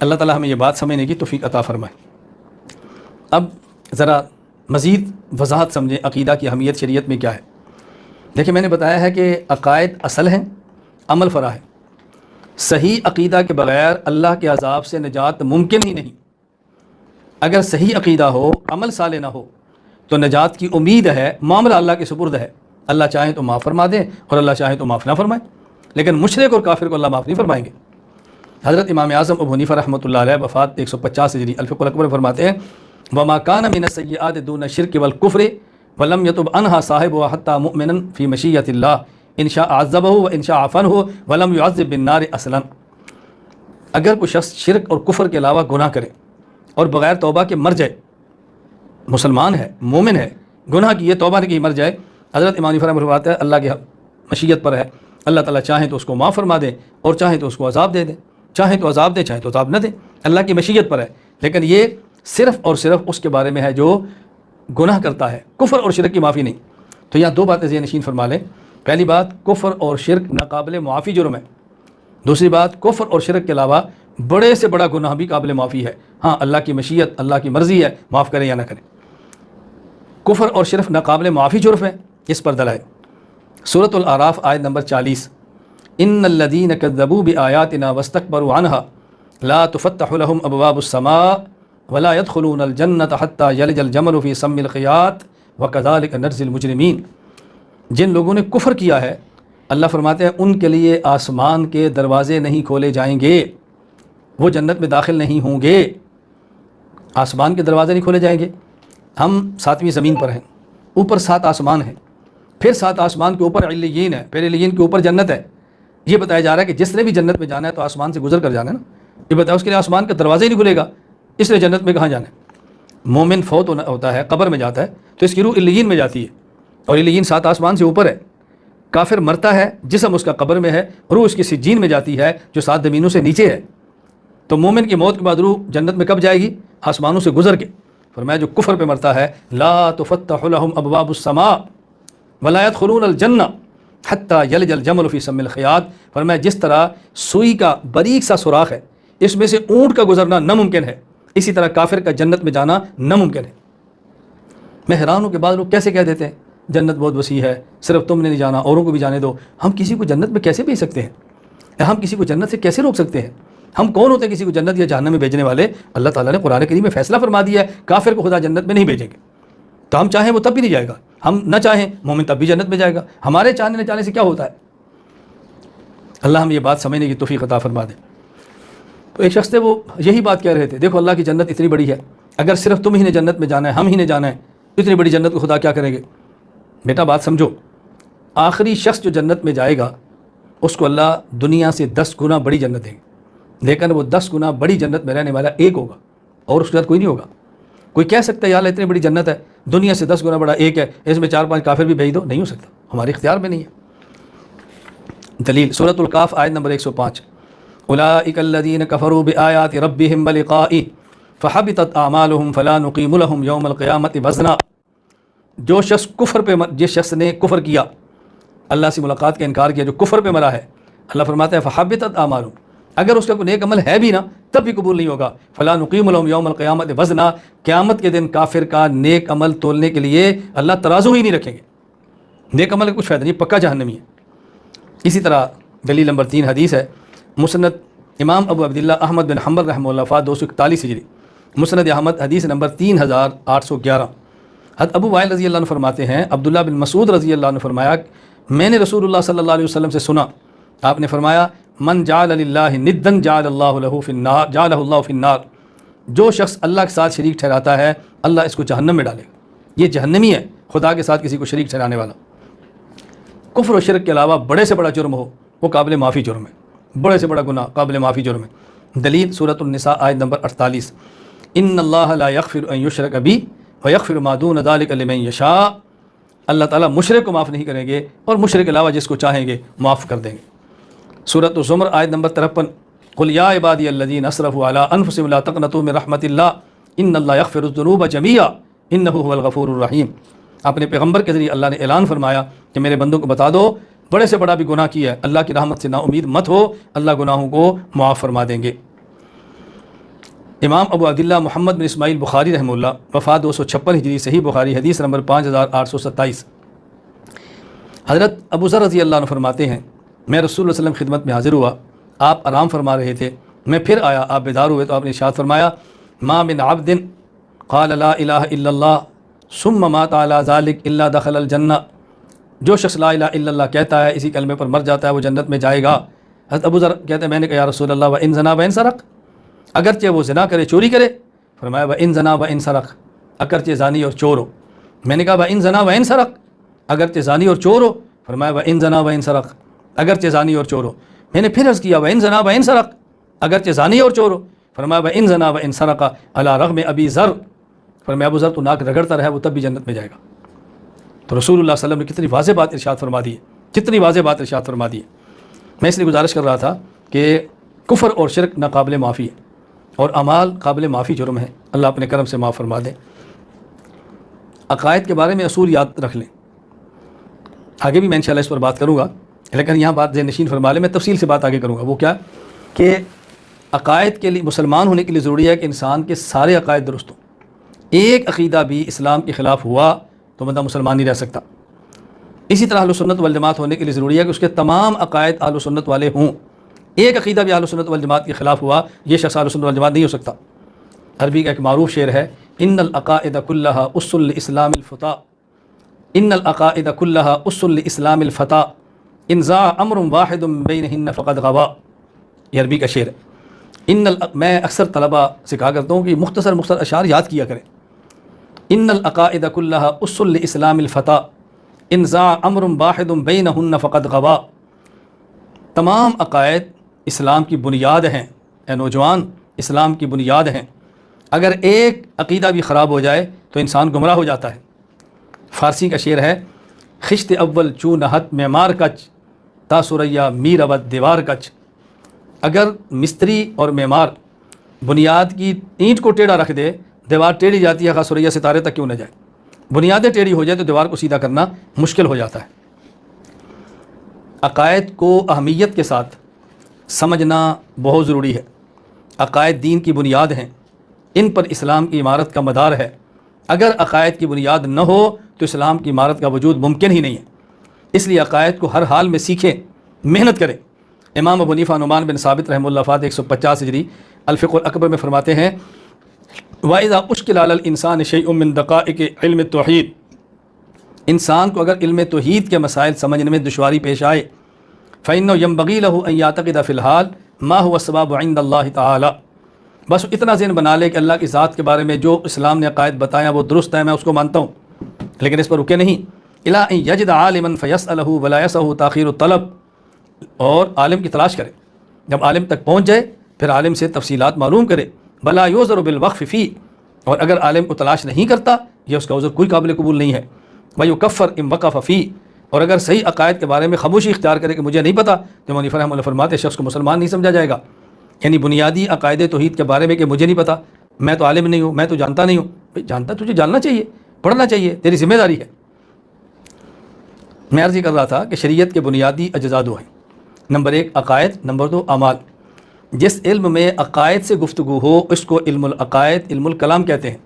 اللہ تعالیٰ ہمیں یہ بات سمجھنے کی توفیق عطا فرمائے. اب ذرا مزید وضاحت سمجھیں عقیدہ کی اہمیت شریعت میں کیا ہے. دیکھیں میں نے بتایا ہے کہ عقائد اصل ہیں, عمل فرع ہے. صحیح عقیدہ کے بغیر اللہ کے عذاب سے نجات ممکن ہی نہیں۔ اگر صحیح عقیدہ ہو، عمل صالح نہ ہو تو نجات کی امید ہے، معاملہ اللہ کے سپرد ہے۔ اللہ چاہے تو معاف فرما دے اور اللہ چاہے تو معاف نہ فرمائے، لیکن مشرک اور کافر کو اللہ معاف نہیں فرمائیں گے۔ حضرت امام اعظم ابو حنیفہ رحمۃ اللہ علیہ وفات 150 ہجری الفقہ الاکبر فرماتے ہیں وما کان من السیئات دون الشرک والکفر ولم یتب عنہا صاحبها حتی مؤمنا فی مشیۃ اللہ ان شاء عذبہ وان شاء عفا عنہ ولم يعذب بالنار اصلا۔ اگر کوئی شخص شرک اور کفر کے علاوہ گناہ کرے اور بغیر توبہ کے مر جائے، مسلمان ہے، مومن ہے، گناہ کی یہ توبہ نہیں کی مر جائے، حضرت امام حنیفہ فرماتے ہیں اللہ کی مشیت پر ہے، اللہ تعالیٰ چاہیں تو اس کو معاف فرما دے اور چاہیں تو اس کو عذاب دے دے، چاہیں تو عذاب دے چاہیں تو عذاب نہ دے، اللہ کی مشیت پر ہے۔ لیکن یہ صرف اور صرف اس کے بارے میں ہے جو گناہ کرتا ہے، کفر اور شرک کی معافی نہیں۔ تو یہاں دو باتیں ذہن نشین فرما لیں۔ پہلی بات، کفر اور شرک ناقابل معافی جرم ہے۔ دوسری بات، کفر اور شرک کے علاوہ بڑے سے بڑا گناہ بھی قابل معافی ہے، ہاں اللہ کی مشیت، اللہ کی مرضی ہے، معاف کریں یا نہ کریں۔ کفر اور شرک ناقابل معافی جرم ہے، اس پر دلائل سورۃ الاعراف آیت نمبر 40 ان الذین کذبوا بآیاتنا واستکبروا عنها لا تفتح لهم ابواب السماء ولا يدخلون الجنة حتى يلج الجمل في سم الخياط وكذلك نجزي المجرمین۔ جن لوگوں نے کفر کیا ہے، اللہ فرماتے ہیں ان کے لیے آسمان کے دروازے نہیں کھولے جائیں گے، وہ جنت میں داخل نہیں ہوں گے۔ آسمان کے دروازے نہیں کھولے جائیں گے۔ ہم 7ویں زمین پر ہیں، اوپر 7 آسمان ہیں، پھر 7 آسمان کے اوپر علیین ہے، پھر علیین کے اوپر جنت ہے۔ یہ بتایا جا رہا ہے کہ جس نے بھی جنت میں جانا ہے تو آسمان سے گزر کر جانا ہے نا، یہ بتایا اس کے لیے آسمان کا دروازہ ہی نہیں کھلے گا، اس لیے جنت میں کہاں جانا ہے؟ مومن فوت ہوتا ہے، قبر میں جاتا ہے تو اس کی روح علیین میں جاتی ہے، اور علیین 7 آسمان سے اوپر ہے۔ کافر مرتا ہے، جسم اس کا قبر میں ہے، روح اس کی سجین میں جاتی ہے جو 7 زمینوں سے نیچے ہے۔ تو مومن کی موت کے بعد روح جنت میں کب جائے گی؟ آسمانوں سے گزر کے۔ فرمایا جو کفر پہ مرتا ہے لا تفتح لهم ابواب السماء ولا يدخلون الجنہ حتی یلج الجمل فی سم الخیاط۔ فرمایا جس طرح سوئی کا باریک سا سوراخ ہے، اس میں سے اونٹ کا گزرنا ناممکن ہے، اسی طرح کافر کا جنت میں جانا ناممکن ہے۔ میں حیران ہوں کہ بعض لوگ کیسے کہہ دیتے ہیں جنت بہت وسیع ہے، صرف تم نے نہیں جانا، اوروں کو بھی جانے دو۔ ہم کسی کو جنت میں کیسے بھیج سکتے ہیں؟ ہم کسی کو جنت سے کیسے روک سکتے ہیں؟ ہم کون ہوتے ہیں کسی کو جنت یا جہنم میں بھیجنے والے؟ اللہ تعالیٰ نے قرآن کریم میں فیصلہ فرما دیا ہے کافر کو خدا جنت میں نہیں بھیجیں گے، تو ہم چاہیں وہ تب بھی نہیں جائے گا، ہم نہ چاہیں مومن تب بھی جنت میں جائے گا۔ ہمارے چاہنے نہ چاہنے سے کیا ہوتا ہے؟ اللہ ہم یہ بات سمجھنے کی توفیق عطا فرما دے۔ تو ایک شخص تھے، وہ یہی بات کہہ رہے تھے، دیکھو اللہ کی جنت اتنی بڑی ہے، اگر صرف تم ہی نے جنت میں جانا ہے، ہم ہی نے جانا ہے، اتنی بڑی جنت کو خدا کیا کریں گے؟ بیٹا بات سمجھو، آخری شخص جو جنت میں جائے گا اس کو اللہ دنیا سے 10 گنا بڑی جنت دیں گے، لیکن وہ 10 گنا بڑی جنت میں رہنے والا ایک ہوگا اور اس کے بعد کوئی نہیں ہوگا۔ کوئی کہہ سکتا ہے یا اللہ اتنی بڑی جنت ہے، دنیا سے 10 گنا بڑا ایک ہے، اس میں 4-5 کافر بھی بھیج دو، نہیں ہو سکتا، ہمارے اختیار میں نہیں ہے۔ دلیل سورۃ القاف آیت نمبر 105 اولئک الذین کفروا بآیات ربہم ولقائہ فحبطت اعمالہم فلا نقیم لہم یوم القیامۃ وزنا۔ جو شخص کفر پہ جس شخص نے کفر کیا، اللہ سے ملاقات کا انکار کیا، جو کفر پہ مرا ہے، اللہ فرماتا ہے فحبطت اعمالہم، اگر اس کا کوئی نیک عمل ہے بھی نا تب بھی قبول نہیں ہوگا۔ فلا نقیم لہم یوم القیامۃ وزنا، قیامت کے دن کافر کا نیک عمل تولنے کے لیے اللہ ترازو ہی نہیں رکھیں گے، نیک عمل کا کچھ فائدہ نہیں، پکا جہنمی ہے۔ اسی طرح دلیل نمبر 3 حدیث ہے، مسند امام ابو عبداللہ احمد بن حنبل رحمہ اللہ وفات 241 ہجری، مسند احمد حدیث نمبر 3811۔ حضرت ابو وائل رضی اللہ عنہ فرماتے ہیں عبداللہ بن مسعود رضی اللہ عنہ فرمایا میں نے رسول اللہ صلی اللہ علیہ وسلم سے سنا، آپ نے فرمایا من جعل للہ ندن جعل اللہ لہ فی النار، جعلہ اللہ فی النار، جو شخص اللہ کے ساتھ شریک ٹھہراتا ہے اللہ اس کو جہنم میں ڈالے گا، یہ جہنمی ہے، خدا کے ساتھ کسی کو شریک ٹھہرانے والا۔ کفر و شرک کے علاوہ بڑے سے بڑا جرم ہو وہ قابل معافی جرم ہے، بڑے سے بڑا گناہ قابل معافی جرم ہے۔ دلیل سورۃ النساء آیت نمبر 48 ان اللہ لا یغفر ان یشرک بہ ویغفر ما دون ذلک لمن یشاء، اللہ تعالیٰ مشرک کو معاف نہیں کریں گے اور مشرک کے علاوہ جس کو چاہیں گے معاف کر دیں گے۔ سورۃ الزمر آیت نمبر 53 قل یا عبادی الذین اسرفوا علی انفسہم لا تقنطوا من رحمۃ اللہ ان اللہ یغفر الذنوب جمیعا انہ هو الغفور الرحیم۔ اپنے پیغمبر کے ذریعے اللہ نے اعلان فرمایا کہ میرے بندوں کو بتا دو بڑے سے بڑا بھی گناہ کیا ہے، اللہ کی رحمت سے نا امید مت ہو، اللہ گناہوں کو معاف فرما دیں گے۔ امام ابو عبداللہ محمد بن اسماعیل بخاری رحمہ اللہ وفات 256 ہجری، صحیح بخاری حدیث نمبر 5827۔ حضرت ابو ذر رضی اللہ عنہ فرماتے ہیں میں رسول اللہ صلی اللہ علیہ وسلم خدمت میں حاضر ہوا آپ آرام فرما رہے تھے، میں پھر آیا، آپ بیدار ہوئے تو آپ نے ارشاد فرمایا ما من عبد قال لا الہ الا اللہ ثم مات علی ذلک الا دخل الجنہ، جو شخص لا الہ الا اللہ کہتا ہے، اسی کلمے پر مر جاتا ہے، وہ جنت میں جائے گا۔ حضرت ابو ذر کہتے ہیں میں نے کہا یا رسول اللہ وان زنا وان سرق، اگرچہ وہ زنا کرے چوری کرے؟ فرمایا وان زنا وان سرق، اگرچہ زانی اور چور ہو۔ میں نے کہا وان زنا وان سرق، اگرچہ زانی اور چور ہو؟ فرمایا وان زنا وان سرق، اگرچہ زانی اور چور ہو۔ میں نے پھر عرض کیا وان زنا وان سرق، اگرچہ زانی اور چور ہو؟ فرمایا وان زنا وان سرق علی رغم ابی ذر، فرمایا ابو ذر تو ناک رگڑتا رہا وہ تب بھی جنت میں جائے گا۔ تو رسول اللہ صلی اللہ علیہ وسلم نے کتنی واضح بات ارشاد فرما دی ہے، کتنی واضح بات ارشاد فرما دی ہے۔ میں اس لیے گزارش کر رہا تھا کہ کفر اور شرک ناقابل معافی ہے اور اعمال قابل معافی جرم ہے، اللہ اپنے کرم سے معاف فرما دے۔ عقائد کے بارے میں اصول یاد رکھ لیں، آگے بھی میں انشاءاللہ اس پر بات کروں گا، لیکن یہاں بات ذہن نشین فرما لیں، میں تفصیل سے بات آگے کروں گا۔ وہ کیا کہ عقائد کے لیے مسلمان ہونے کے لیے ضروری ہے کہ انسان کے سارے عقائد درست ہوں۔ ایک عقیدہ بھی اسلام کے خلاف ہوا تو بندہ مسلمان نہیں رہ سکتا۔ اسی طرح اہل سنت والجماعت ہونے کے لیے ضروری ہے کہ اس کے تمام عقائد اہل سنت والے ہوں۔ ایک عقیدہ بھی اہل سنت والجماعت کے خلاف ہوا، یہ شخص اہل سنت والجماعت نہیں ہو سکتا۔ عربی کا ایک معروف شعر ہے ان العقائد کلھا اس لاسلام الفتح، ان العقائد کلھا اس لاسلام الفتح ان ضاع امر واحد بینہن فقد غوا، یہ عربی کا شعر ہے۔ میں اکثر طلبہ سے کہا کرتا ہوں کہ مختصر اشعار یاد کیا کریں۔ ان العقائد کلھا اس لاسلام الفتح ان ضاع امر واحد بینہن فقد غوا، تمام عقائد اسلام کی بنیاد ہیں، اے نوجوان اسلام کی بنیاد ہیں، اگر ایک عقیدہ بھی خراب ہو جائے تو انسان گمراہ ہو جاتا ہے۔ فارسی کا شعر ہے خشت اول چوں نہت معمار کچ تا سریا میر ابد دیوار کچ، اگر مستری اور معمار بنیاد کی اینٹ کو ٹیڑھا رکھ دے دیوار ٹیڑھی جاتی ہے، خاص سریا ستارے تک کیوں نہ جائے، بنیادیں ٹیڑھی ہو جائے تو دیوار کو سیدھا کرنا مشکل ہو جاتا ہے۔ عقائد کو اہمیت کے ساتھ سمجھنا بہت ضروری ہے۔ عقائد دین کی بنیاد ہیں، ان پر اسلام کی عمارت کا مدار ہے۔ اگر عقائد کی بنیاد نہ ہو تو اسلام کی عمارت کا وجود ممکن ہی نہیں ہے۔ اس لیے عقائد کو ہر حال میں سیکھیں، محنت کریں۔ امام ابو حنیفہ نعمان بن ثابت رحمہ اللہ وفات 150 ہجری الفقہ الاکبر میں فرماتے ہیں وَإِذَا أُشْكِلَ عَلَى الْإِنسَانِ شَيْءٌ مِّن دَقَائِقِ عِلْمِ التوحید، انسان کو اگر علم توحید کے مسائل سمجھنے میں دشواری پیش آئے فَإِنَّهُ يَنبَغِي لَهُ أَن يَعْتَقِدَ فِي الْحَالِ مَا هُوَ الصَّوَابُ عِندَ اللَّهِ تَعَالَى، بس اتنا ذہن بنا لے کہ اللہ کی ذات کے بارے میں جو اسلام نے عقائد بتایا وہ درست ہے، میں اس کو مانتا ہوں، لیکن اس پر رکے نہیں۔ إِلَىٰ أَن يَجِدَ عَالِمًا فَيَسْأَلَهُ وَلَا يَسْأَهُ تَأْخِيرُ الطَّلَب، اور عالم کی تلاش کرے، جب عالم تک پہنچ جائے پھر عالم سے تفصیلات معلوم کرے۔ بلا یعذر بالوقف فی، اور اگر عالم کو تلاش نہیں کرتا یہ اس کا عذر کوئی قابل قبول نہیں ہے۔ ویکفر ان وقف فی، اور اگر صحیح عقائد کے بارے میں خاموشی اختیار کرے کہ مجھے نہیں پتہ تو امام رحمہ اللہ فرماتے شخص کو مسلمان نہیں سمجھا جائے گا۔ یعنی بنیادی عقائد توحید کے بارے میں کہ مجھے نہیں پتہ، میں تو عالم نہیں ہوں، میں تو جانتا نہیں ہوں، بھائی جانتا تجھے جاننا چاہیے، پڑھنا چاہیے، تیری ذمہ داری ہے۔ میں عرض یہ کر رہا تھا کہ شریعت کے بنیادی اجزاء دو ہیں، نمبر 1 عقائد، نمبر 2 اعمال۔ جس علم میں عقائد سے گفتگو ہو اس کو علم العقائد، علم الکلام کہتے ہیں،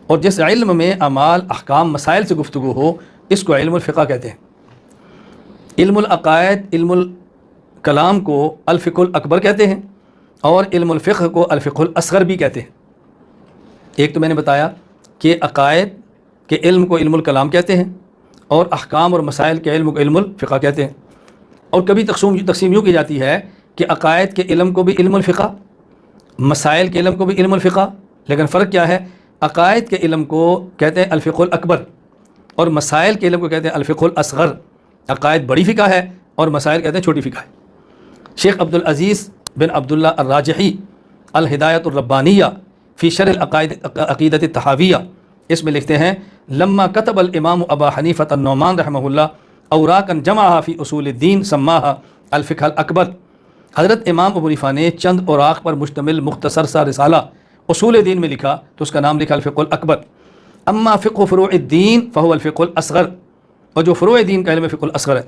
اور جس علم میں اعمال، احکام، مسائل سے گفتگو ہو اس کو علم الفقہ کہتے ہیں۔ علم العقائد، علم الکلام کو الفقہ الاکبر کہتے ہیں اور علم الفقہ کو الفقہ الاصغر بھی کہتے ہیں۔ ایک تو میں نے بتایا کہ عقائد کے علم کو علم الکلام کہتے ہیں اور احکام اور مسائل کے علم کو علم الفقہ کہتے ہیں، اور کبھی تقسیم یوں کی جاتی ہے کہ عقائد کے علم کو بھی علم الفقہ، مسائل کے علم کو بھی علم الفقہ، لیکن فرق کیا ہے؟ عقائد کے علم کو کہتے ہیں الفقہ الاکبر اور مسائل کے علم کو کہتے ہیں الفقہ الاصغر۔ عقائد بڑی فقہ ہے اور مسائل کہتے ہیں چھوٹی فقہ ہے۔ شیخ عبدالعزیز بن عبداللہ الراجحی الہدایۃ الربانیہ فی شرح العقیدۃ الطحاویہ، اس میں لکھتے ہیں لما کتب الامام ابا حنیفہ النعمان رحمہ اللہ اوراقا جمعها فی اصول الدین سماها الفقہ الاکبر، حضرت امام ابو حنیفہ نے چند اوراق پر مشتمل مختصر سا رسالہ اصول دین میں لکھا تو اس کا نام لکھا الفقہ الاکبر۔ اما فقہ فروع الدین فهو الفقہ الاصغر، اور جو فروع دین کا علم فقہ الاصغر ہے۔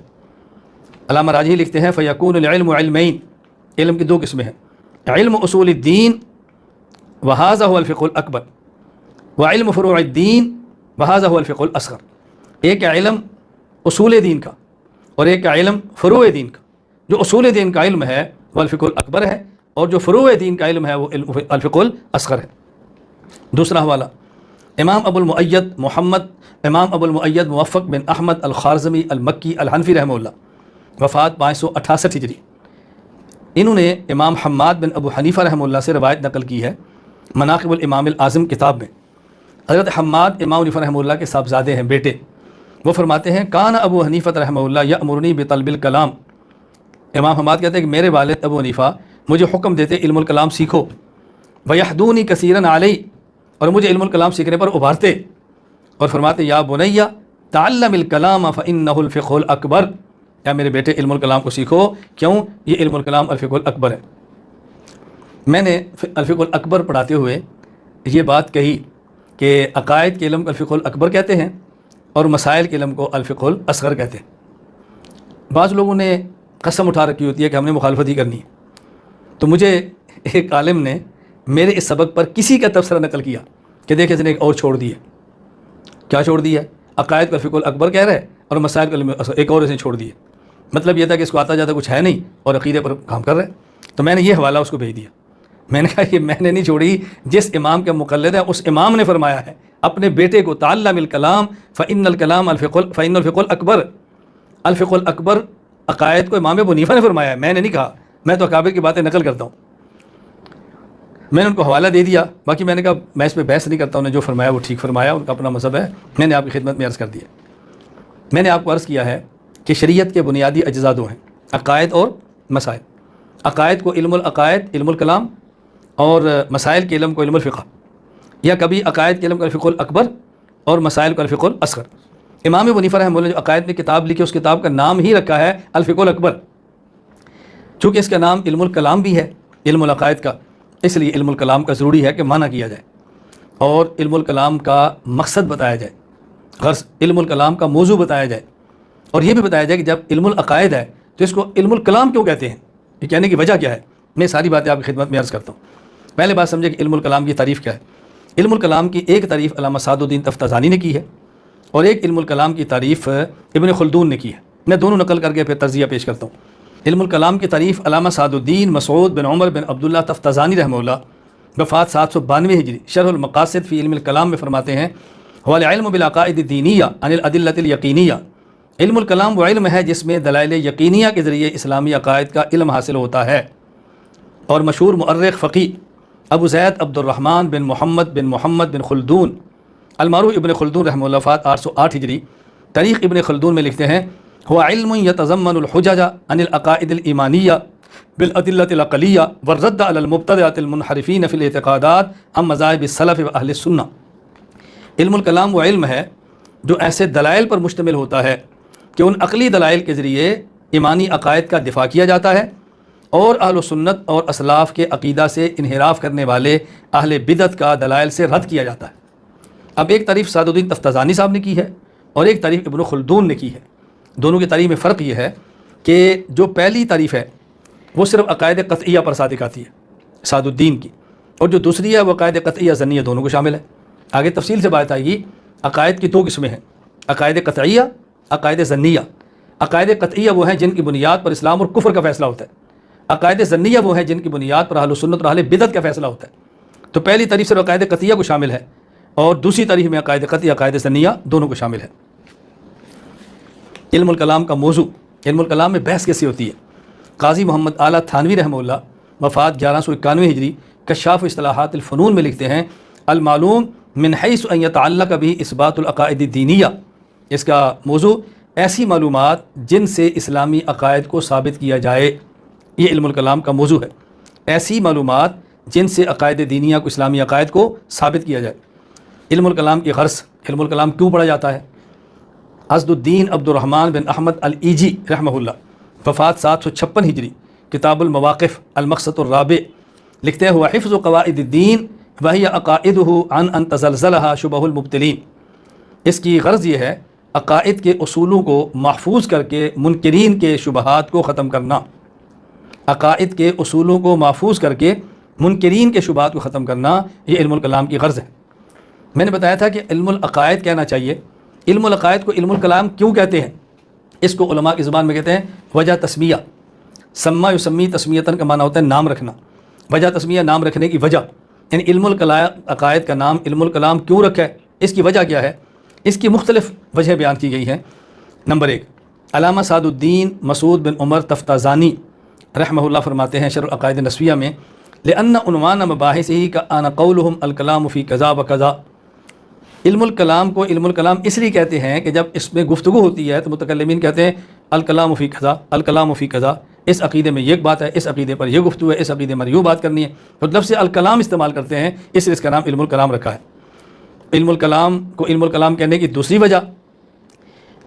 علامہ راجحی لکھتے ہیں فیکون العلم علمین، علم کی 2 قسمیں ہیں، علم اصول الدین وہذا هو الفقہ الاکبر، وعلم فروع الدین وہذا هو الفقہ الاصغر۔ ایک ہے علم اصول دین کا اور ایک ہے علم فروع دین کا۔ جو اصول دین کا علم ہے وہ الفقہ الاکبر ہے، اور جو فروع دین کا علم ہے وہ الفقہ الاصغر ہے۔ دوسرا حوالہ امام ابو المؤید موفق بن احمد الخارزمی المکی الحنفی رحمہ اللہ، وفات 568 ہجری۔ انہوں نے امام حماد بن ابو حنیفہ رحمہ اللہ سے روایت نقل کی ہے مناقب الامام الاعظم کتاب میں۔ حضرت حماد امام حنیفہ رحمہ اللہ کے صاحبزادے ہیں، بیٹے۔ وہ فرماتے ہیں کان ابو حنیفہ رحمہ اللہ یأمرنی بطلب الکلام، امام حماد کہتے ہیں کہ میرے والد ابو حنیفہ مجھے حکم دیتے علم الکلام سیکھو، ویحدونی کثیرا علی، اور مجھے علم الکلام سیکھنے پر ابھارتے، اور فرماتے یا بنی تعلم الکلام فإنہ الفقہ الاکبر، یا میرے بیٹے علم الکلام کو سیکھو، کیوں؟ یہ علم الکلام الفقہ الاکبر ہے۔ میں نے الفقہ الاکبر پڑھاتے ہوئے یہ بات کہی کہ عقائد کے علم کو الفقہ الاکبر کہتے ہیں اور مسائل کے علم کو الفقہ الاصغر کہتے ہیں۔ بعض لوگوں نے قسم اٹھا رکھی ہوتی ہے کہ ہم نے مخالفت ہی کرنی ہے، تو مجھے ایک عالم نے میرے اس سبق پر کسی کا تبصرہ نقل کیا کہ دیکھیں اس نے ایک اور چھوڑ دی ہے۔ کیا چھوڑ دی ہے؟ عقائد کو الفقہ الاکبر کہہ رہے اور مسائل کو ایک اور اس نے چھوڑ دیے۔ مطلب یہ تھا کہ اس کو آتا جاتا کچھ ہے نہیں اور عقیدے پر کام کر رہے۔ تو میں نے یہ حوالہ اس کو بھیج دیا، میں نے کہا یہ میں نے نہیں چھوڑی، جس امام کے مقلد ہیں اس امام نے فرمایا ہے اپنے بیٹے کو تعلم الکلام فإن الکلام فإن الفقہ الاکبر، الفقہ الاکبر عقائد کو امام ابو حنیفہ نے فرمایا ہے، میں نے نہیں کہا، میں تو اکابر کی باتیں نقل کرتا ہوں۔ میں نے ان کو حوالہ دے دیا، باقی میں نے کہا میں اس پہ بحث نہیں کرتا، انہیں جو فرمایا وہ ٹھیک فرمایا، ان کا اپنا مذہب ہے، میں نے آپ کی خدمت میں عرض کر دیا۔ میں نے آپ کو عرض کیا ہے کہ شریعت کے بنیادی اجزاء دو ہیں، عقائد اور مسائل۔ عقائد کو علم العقائد علم الکلام، اور مسائل کے علم کو علم الفقہ، یا کبھی عقائد کے علم کو الفقہ الاکبر اور مسائل کو الفقہ الاصغر۔ امام ابو حنیفہ رحمہ اللہ نے جو عقائد میں کتاب لکھی اس کتاب کا نام ہی رکھا ہے الفقہ الاکبر، چونکہ اس کا نام علم الکلام بھی ہے علم العقائد کا، اس لیے علم الکلام کا ضروری ہے کہ معنی کیا جائے اور علم الکلام کا مقصد بتایا جائے، غرض علم الکلام کا موضوع بتایا جائے، اور یہ بھی بتایا جائے کہ جب علم العقائد ہے تو اس کو علم الکلام کیوں کہتے ہیں، یہ کہنے کی وجہ کیا ہے۔ میں ساری باتیں آپ کی خدمت میں عرض کرتا ہوں۔ پہلے بات سمجھے کہ علم الکلام کی تعریف کیا ہے۔ علم الکلام کی ایک تعریف علامہ سعد الدین تفتازانی نے کی ہے، اور ایک علم الکلام کی تعریف ابن خلدون نے کی ہے۔ میں دونوں نقل کر کے پھر تجزیہ پیش کرتا ہوں۔ علم الکلام کی تعریف علامہ سعد الدین مسعود بن عمر بن عبداللہ تفتازانی رحمہ اللہ، وفات 792 ہجری، شرح المقاصد فی علم الکلام میں فرماتے ہیں هو العلم بالعقائد الدینیہ عن الادلۃ الیقینیہ، علم الکلام وہ علم ہے جس میں دلائل یقینیہ کے ذریعے اسلامی عقائد کا علم حاصل ہوتا ہے۔ اور مشہور مؤرخ فقیہ ابو زید عبد الرحمن بن محمد بن خلدون المعروف ابن خلدون رحمہ اللہ، وفات 808 ہجری، تاریخ ابن خلدون میں لکھتے ہیں هو علم يتضمن الحجج عن العقائد الایمانیہ بالادلۃ العقلیہ والرد علی المبتدعۃ المنحرفین فی الاعتقادات عن مذاہب السلف و اہل السنہ۔ علم الکلام وہ علم ہے جو ایسے دلائل پر مشتمل ہوتا ہے کہ ان عقلی دلائل کے ذریعے ایمانی عقائد کا دفاع کیا جاتا ہے اور اہل سنت اور اسلاف کے عقیدہ سے انحراف کرنے والے اہل بدعت کا دلائل سے رد کیا جاتا ہے۔ اب ایک تعریف سعد الدین تفتازانی صاحب نے کی ہے اور ایک تعریف ابن خلدون نے کی ہے۔ دونوں کی تعریف میں فرق یہ ہے کہ جو پہلی تعریف ہے وہ صرف عقائد قطعیہ پر صادق آتی ہے سعد الدین کی، اور جو دوسری ہے وہ عقائد قطعیہ ظنیہ، دونوں کو شامل ہے۔ آگے تفصیل سے بات آئے گی۔ عقائد کی دو قسمیں ہیں، عقائد قطعیہ، عقائد ظنیہ۔ عقائد قطعیہ وہ ہیں جن کی بنیاد پر اسلام اور کفر کا فیصلہ ہوتا ہے، عقائد ظنیہ وہ ہیں جن کی بنیاد پر اہل سنت اور اہل بدعت کا فیصلہ ہوتا ہے۔ تو پہلی تعریف صرف عقائد قطعیہ کو شامل ہے اور دوسری تعریف میں عقائد قطعیہ عقائد ظنیہ دونوں کو شامل ہے۔ علم الکلام کا موضوع، علم الکلام میں بحث کیسی ہوتی ہے۔ قاضی محمد اعلیٰ تھانوی رحمہ اللہ، وفات 1191 ہجری، کشاف اصطلاحات الفنون میں لکھتے ہیں المعلوم من حیث ان یتعلق به اثبات العقائد الدینیہ، اس کا موضوع ایسی معلومات جن سے اسلامی عقائد کو ثابت کیا جائے، یہ علم الکلام کا موضوع ہے، ایسی معلومات جن سے عقائد دینیہ کو اسلامی عقائد کو ثابت کیا جائے۔ علم الکلام کی غرض، علم الکلام کیوں پڑھا جاتا ہے۔ عزد الدین عبد الرحمن بن احمد الایجی رحمہ اللہ، وفات 756 ہجری، کتاب المواقف المقصد الرابع، لکھتے ہیں ہوا حفظ قواعد الدین وہی عقائدہ عن ان تزلزلها شبہ المبتلین، اس کی غرض یہ ہے عقائد کے اصولوں کو محفوظ کر کے منکرین کے شبہات کو ختم کرنا، عقائد کے اصولوں کو محفوظ کر کے منکرین کے شبہات کو ختم کرنا، یہ علم الکلام کی غرض ہے۔ میں نے بتایا تھا کہ علم العقائد کہنا چاہیے۔ علم العقائد کو علم الکلام کیوں کہتے ہیں؟ اس کو علماء کی زبان میں کہتے ہیں وجہ تسمیہ۔ سما یسمی تسمیتاً کا معنی ہوتا ہے نام رکھنا، وجہ تسمیہ نام رکھنے کی وجہ، یعنی علم العقائد کا نام علم الکلام کیوں رکھا ہے، اس کی وجہ کیا ہے، اس کی مختلف وجہ بیان کی گئی ہیں۔ نمبر 1، علامہ سعد الدین مسعود بن عمر تفتازانی رحمہ اللہ فرماتے ہیں شرح العقائد النسویہ میں، لأن عنوان مباحثہ کان قولہم الکلام فی کذا و کذا، علم الکلام کو علم الکلام اس لیے کہتے ہیں کہ جب اس میں گفتگو ہوتی ہے تو متکلمین کہتے ہیں الکلام فی کذا، الکلام فی کذا، اس عقیدے میں یہ بات ہے، اس عقیدے پر یہ گفتگو ہے، اس عقیدے میں یوں بات کرنی ہے، تو لفظ الکلام استعمال کرتے ہیں، اس لیے اس کا نام علم الکلام رکھا ہے۔ علم الکلام کو علم الکلام کہنے کی دوسری وجہ،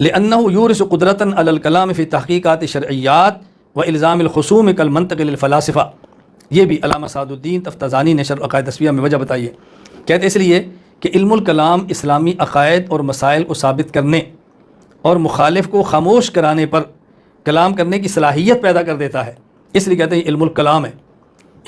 لأنہ یورث قدرتاً علی الکلام فی تحقیقات شرعیات و الزام الخصوم کالمنطق للفلاسفہ، یہ بھی علامہ سعد الدین تفتازانی نے شرح العقائد النسویہ میں وجہ بتائی ہے، کہتے اس لیے کہ علم الکلام اسلامی عقائد اور مسائل کو ثابت کرنے اور مخالف کو خاموش کرانے پر کلام کرنے کی صلاحیت پیدا کر دیتا ہے، اس لیے کہتے ہیں علم الکلام ہے،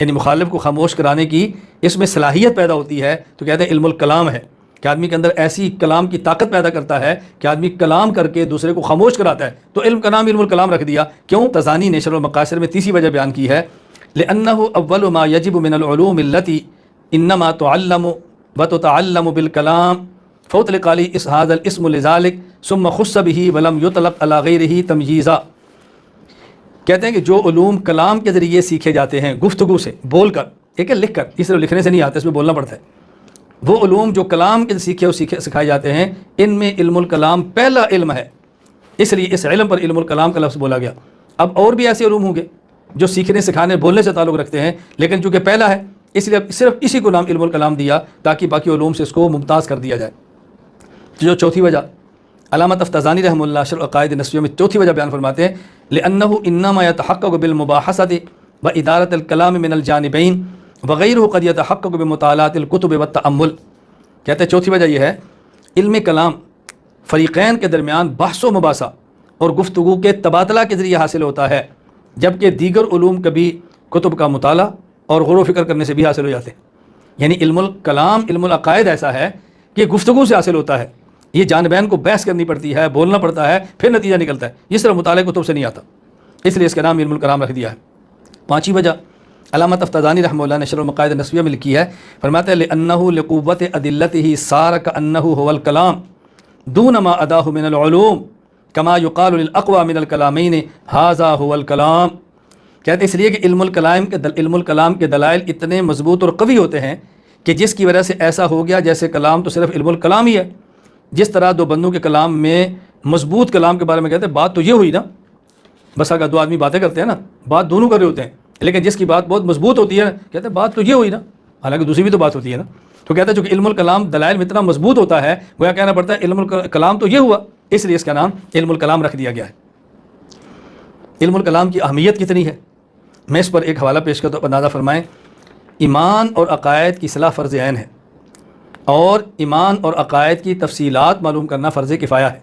یعنی مخالف کو خاموش کرانے کی اس میں صلاحیت پیدا ہوتی ہے تو کہتے ہیں علم الکلام ہے، کہ آدمی کے اندر ایسی کلام کی طاقت پیدا کرتا ہے کہ آدمی کلام کر کے دوسرے کو خاموش کراتا ہے، تو علم کا نام علم الکلام رکھ دیا۔ کیوں؟ تزانی نے شرح المقاصد میں تیسری وجہ بیان کی ہے، لأنه اول ما يجب من العلوم التي انما تعلم وتتعلم بالكلام فاطلق عليه هذا الاسم لذلك ثم خص به ولم يطلق على غيره تمييزا، کہتے ہیں کہ جو علوم کلام کے ذریعے سیکھے جاتے ہیں، گفتگو سے، بول کر، ایک ہے لکھ کر، اس طرح لکھنے سے نہیں آتا، اس میں بولنا پڑتا ہے، وہ علوم جو کلام کے سیکھے سکھائے جاتے ہیں، ان میں علم الکلام پہلا علم ہے، اس لیے اس علم پر علم الکلام کا لفظ بولا گیا۔ اب اور بھی ایسے علوم ہوں گے جو سیکھنے سکھانے بولنے سے تعلق رکھتے ہیں، لیکن چونکہ پہلا ہے اس لیے صرف اسی کو نام علم الکلام دیا تاکہ باقی علوم سے اس کو ممتاز کر دیا جائے۔ جو چوتھی وجہ، علامہ تفتازانی رحمہ اللہ شرح العقائد النسویہ میں چوتھی وجہ بیان فرماتے ہیں، لأنه انما يتحقق بالمباحثة وإدارة الكلام من الجانبين وغيره قد يتحقق بمطالعة الكتب والتأمل، کہتے ہیں چوتھی وجہ یہ ہے، علم کلام فریقین کے درمیان بحث و مباحثہ اور گفتگو کے تبادلہ کے ذریعے حاصل ہوتا ہے، جبکہ دیگر علوم کبھی کتب کا مطالعہ اور غور و فکر کرنے سے بھی حاصل ہو جاتے ہیں۔ یعنی علم الکلام علم العقائد ایسا ہے کہ گفتگو سے حاصل ہوتا ہے، یہ جانبین کو بحث کرنی پڑتی ہے، بولنا پڑتا ہے، پھر نتیجہ نکلتا ہے، یہ صرف مطالعہ کتب سے نہیں آتا، اس لیے اس کا نام علم الکلام رکھ دیا ہے۔ پانچویں وجہ علامہ تفتازانی رحمہ اللہ نے شرح العقائد النسویہ میں لکھی ہے، فرماتے ہیں لأنه لقوت ادلته صار كأنه هو الكلام دون ما اداه من العلوم كما يقال للاقوى من الكلامين هذا هو الكلام، کہتے ہیں اس لیے کہ علم الکلام کے دلائل اتنے مضبوط اور قوی ہوتے ہیں کہ جس کی وجہ سے ایسا ہو گیا جیسے کلام تو صرف علم الکلام ہی ہے، جس طرح دو بندوں کے کلام میں مضبوط کلام کے بارے میں کہتے ہیں بات تو یہ ہوئی نا، بس اگر دو آدمی باتیں کرتے ہیں نا، بات دونوں کر رہے ہوتے ہیں، لیکن جس کی بات بہت مضبوط ہوتی ہے کہتے ہیں بات تو یہ ہوئی نا، حالانکہ دوسری بھی تو بات ہوتی ہے نا، تو کہتے ہیں چونکہ علم الکلام دلائل میں اتنا مضبوط ہوتا ہے، گویا کہنا پڑتا ہے علم الکلام تو یہ ہوا، اس لیے اس کا نام علم الکلام رکھ دیا گیا ہے۔ علم الکلام کی اہمیت کتنی ہے، میں اس پر ایک حوالہ پیش کرتا ہوں، اندازہ فرمائیں۔ ایمان اور عقائد کی اصلاح فرض عین ہے، اور ایمان اور عقائد کی تفصیلات معلوم کرنا فرض کفایہ ہے۔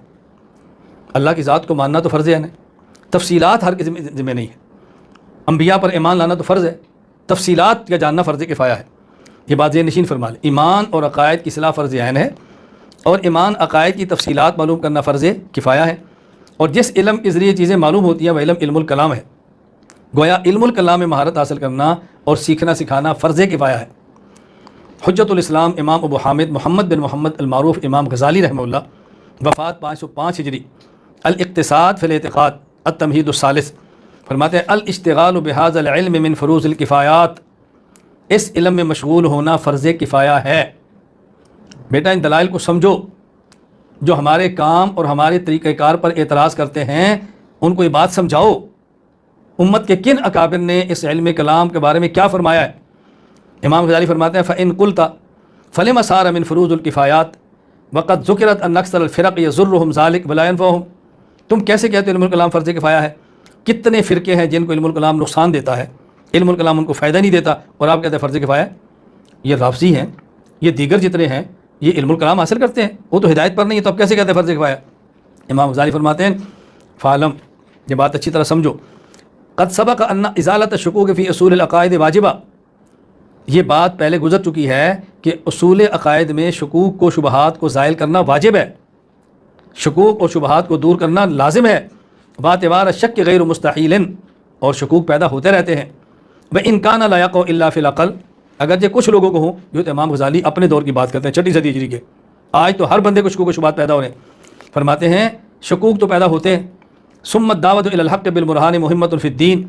اللہ کی ذات کو ماننا تو فرض عین ہے، تفصیلات ہر کے ذمہ نہیں ہے۔ انبیاء پر ایمان لانا تو فرض ہے، تفصیلات کا جاننا فرض کفایہ ہے، یہ بات ذہن نشین فرما لیں۔ ایمان اور عقائد کی اصلاح فرض عین ہے، اور ایمان عقائد کی تفصیلات معلوم کرنا فرض کفایہ ہے، اور جس علم کے ذریعے چیزیں معلوم ہوتی ہیں وہ علم علم الکلام ہے۔ گویا علم الکلام میں مہارت حاصل کرنا اور سیکھنا سکھانا فرض کفایہ ہے۔ حجت الاسلام امام ابو حامد محمد بن محمد المعروف امام غزالی رحمہ اللہ، وفات 505 ہجری، الاقتصاد فی الاعتقاد التمہید الثالث، فرماتے ہیں الاشتغال بہذا العلم من فروض الکفایات، اس علم میں مشغول ہونا فرض کفایہ ہے۔ بیٹا ان دلائل کو سمجھو، جو ہمارے کام اور ہمارے طریقہ کار پر اعتراض کرتے ہیں ان کو یہ بات سمجھاؤ، امت کے کن اکابر نے اس علم کلام کے بارے میں کیا فرمایا ہے۔ امام غزالی فرماتے ہیں فَإِن قُلْتَ فَلِمَ صَارَ مِن فُرُوضِ الْكِفَایَاتِ وَقَدْ ذُكِرَتْ أَنَّ أَكْثَرَ الْفِرَقِ يَضُرُّهُم ذَلِكَ وَلَا يَنفَعُهُم، تم کیسے کہتے ہو علم الکلام فرض کفایہ ہے؟ کتنے فرقے ہیں جن کو علم الکلام نقصان دیتا ہے، علم الکلام ان کو فائدہ نہیں دیتا، اور آپ کہتے ہیں فرض کفایہ؟ یہ رافضی ہیں، یہ دیگر جتنے ہیں یہ علم الکلام حاصل کرتے ہیں، وہ تو ہدایت پر نہیں ہے، تو آپ کیسے کہتے ہیں فرض کفایہ؟ امام غزالی فرماتے ہیں فعلم، یہ بات اچھی طرح سمجھو، قد سبق ان ازالت الشکوک فی اصول العقائد واجبہ، یہ بات پہلے گزر چکی ہے کہ اصول عقائد میں شکوک کو شبہات کو زائل کرنا واجب ہے، شکوک اور شبہات کو دور کرنا لازم ہے، باعتبار شک غیر مستحیل، اور شکوک پیدا ہوتے رہتے ہیں۔ وَإِنْ كَانَ لَا يَقَعُ إِلَّا فِي الْعَقْلِ، اگرچہ کچھ لوگوں کو ہوں، جو امام غزالی اپنے دور کی بات کرتے ہیں 6 صدی ہجری کے، آج تو ہر بندے کو شکوک و شبہات پیدا ہو رہے ہیں، فرماتے ہیں شکوک تو پیدا ہوتے ہیں۔ ثُمَّ الدَّعْوَةُ إِلَى الْحَقِّ بِالْبُرْهَانِ مُهِمَّةٌ فِي الدِّينِ،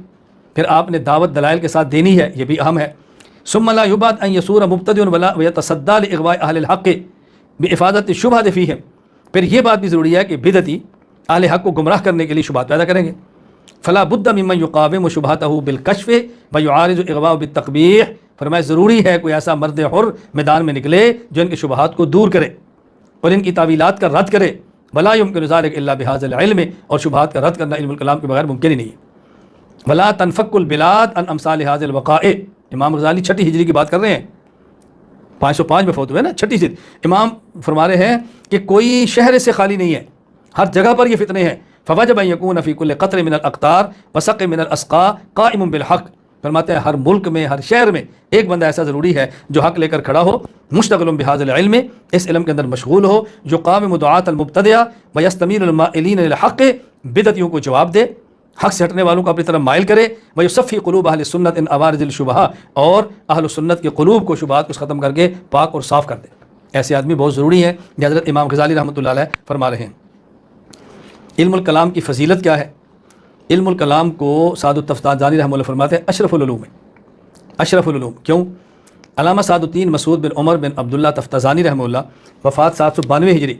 پھر آپ نے دعوت دلائل کے ساتھ دینی ہے، یہ بھی اہم ہے۔ ثُمَّ لَا يُبْعَدْ أَن يَصُورَ مُبْتَدِعٌ وَيَتَصَدَّى لِإِغْوَاءِ أَهْلِ الْحَقِّ بِإِفَادَةِ الشُّبْهَةِ فِيهِمْ، پھر یہ بات بھی ضروری ہے کہ بدعتی اہل حق کو گمراہ کرنے کے لیے شبہات پیدا کریں گے۔ فلا بد ممن يقاوم شبهته بالکشف ويعارض اغواء بالتقبیح، فرمایا ضروری ہے کوئی ایسا مرد حر میدان میں نکلے جو ان کے شبہات کو دور کرے اور ان کی تعویلات کا رد کرے۔ ولا يمكن ذلك الا بهذا العلم، اور شبہات کا رد کرنا علم الکلام کے بغیر ممکن ہی نہیں ہے۔ ولا تنفك البلاد عن امثال هذه الوقائع، امام غزالی 6 ہجری کی بات کر رہے ہیں، 505 میں فوت ہوئے نا، 6 ہجری۔ امام فرما رہے ہیں کہ کوئی شہر سے خالی نہیں ہے، ہر جگہ پر یہ فتنے ہیں۔ فوجب ان يكون في كل قطر من الاقطار وسق من الاسقاء قائم بالحق، فرماتے ہیں ہر ملک میں، ہر شہر میں ایک بندہ ایسا ضروری ہے جو حق لے کر کھڑا ہو، مشتغل بهذا العلم، اس علم کے اندر مشغول ہو، جو قام دعاة المبتدع ويستميل المائلين للحق، بدعتیوں کو جواب دے، حق سے ہٹنے والوں کو اپنی طرف مائل کرے، ويصفي قلوب اہل السنت ان عوارض الشبہات، اور اہل السنت کے قلوب کو شبہات کو ختم کر کے پاک اور صاف کر دے۔ ایسے آدمی بہت ضروری ہے، جو حضرت امام غزالی رحمۃ اللہ علیہ فرما رہے ہیں۔ علم الکلام کی فضیلت کیا ہے؟ علم الکلام کو سعد التفتازانی رحمہ اللہ فرماتے ہیں اشرف العلوم ہے، اشرف العلوم۔ کیوں؟ علامہ سعد الدین مسعود بن عمر بن عبداللہ تفتازانی رحمہ اللہ وفات 792 ہجری،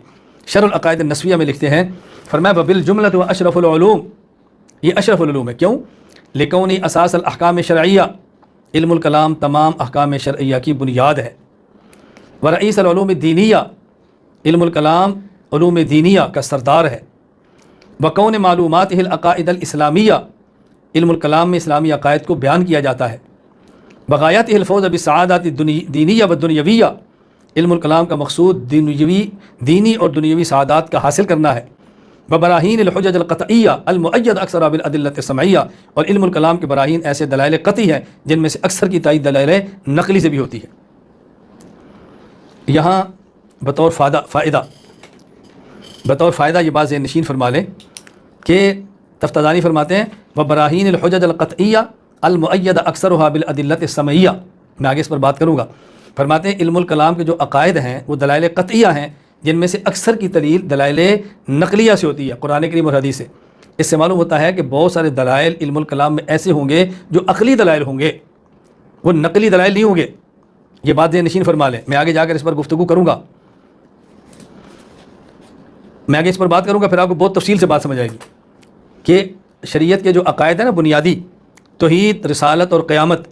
شرح العقائد النسویہ میں لکھتے ہیں، فرمایا وبالجملۃ اشرف العلوم، یہ اشرف العلوم ہے۔ کیوں؟ لکونی اساس الاحکام شرعیہ، علم الکلام تمام احکام شرعیہ کی بنیاد ہے۔ ورئیس العلوم الدینیہ، علم الکلام علوم دینیہ کا سردار ہے۔ وکون معلومات العقائد الاسلامیہ، علم الکلام میں اسلامی عقائد کو بیان کیا جاتا ہے۔ بغایت الفوز بالسعادات دینیہ و دنیویہ، علم الکلام کا مقصود دینی اور دنیوی سعادات کا حاصل کرنا ہے۔ ببراہین الحجج القطعیہ المؤید اکثر بالادلۃ السمعیہ، اور علم الکلام کے براہین ایسے دلائل قطعی ہیں جن میں سے اکثر کی تائید دلائل نقلی سے بھی ہوتی ہے۔ یہاں بطور فائدہ یہ بات ذہن نشین فرما لیں کہ تفتازانی فرماتے ہیں وبراہین الحجج القطعیہ المؤید اکثرها بالادلۃ السمعیہ، میں آگے اس پر بات کروں گا۔ فرماتے ہیں علم الکلام کے جو عقائد ہیں وہ دلائل قطعیہ ہیں جن میں سے اکثر کی دلیل دلائل نقلیہ سے ہوتی ہے، قرآن کریم اور حدیث سے۔ اس سے معلوم ہوتا ہے کہ بہت سارے دلائل علم الکلام میں ایسے ہوں گے جو عقلی دلائل ہوں گے، وہ نقلی دلائل نہیں ہوں گے۔ یہ بات ذہن نشین فرما لیں، میں آگے جا کر اس پر گفتگو کروں گا، میں آگے اس پر بات کروں گا، پھر آپ کو بہت تفصیل سے بات سمجھ آئے گی کہ شریعت کے جو عقائد ہیں نا بنیادی، توحید، رسالت اور قیامت،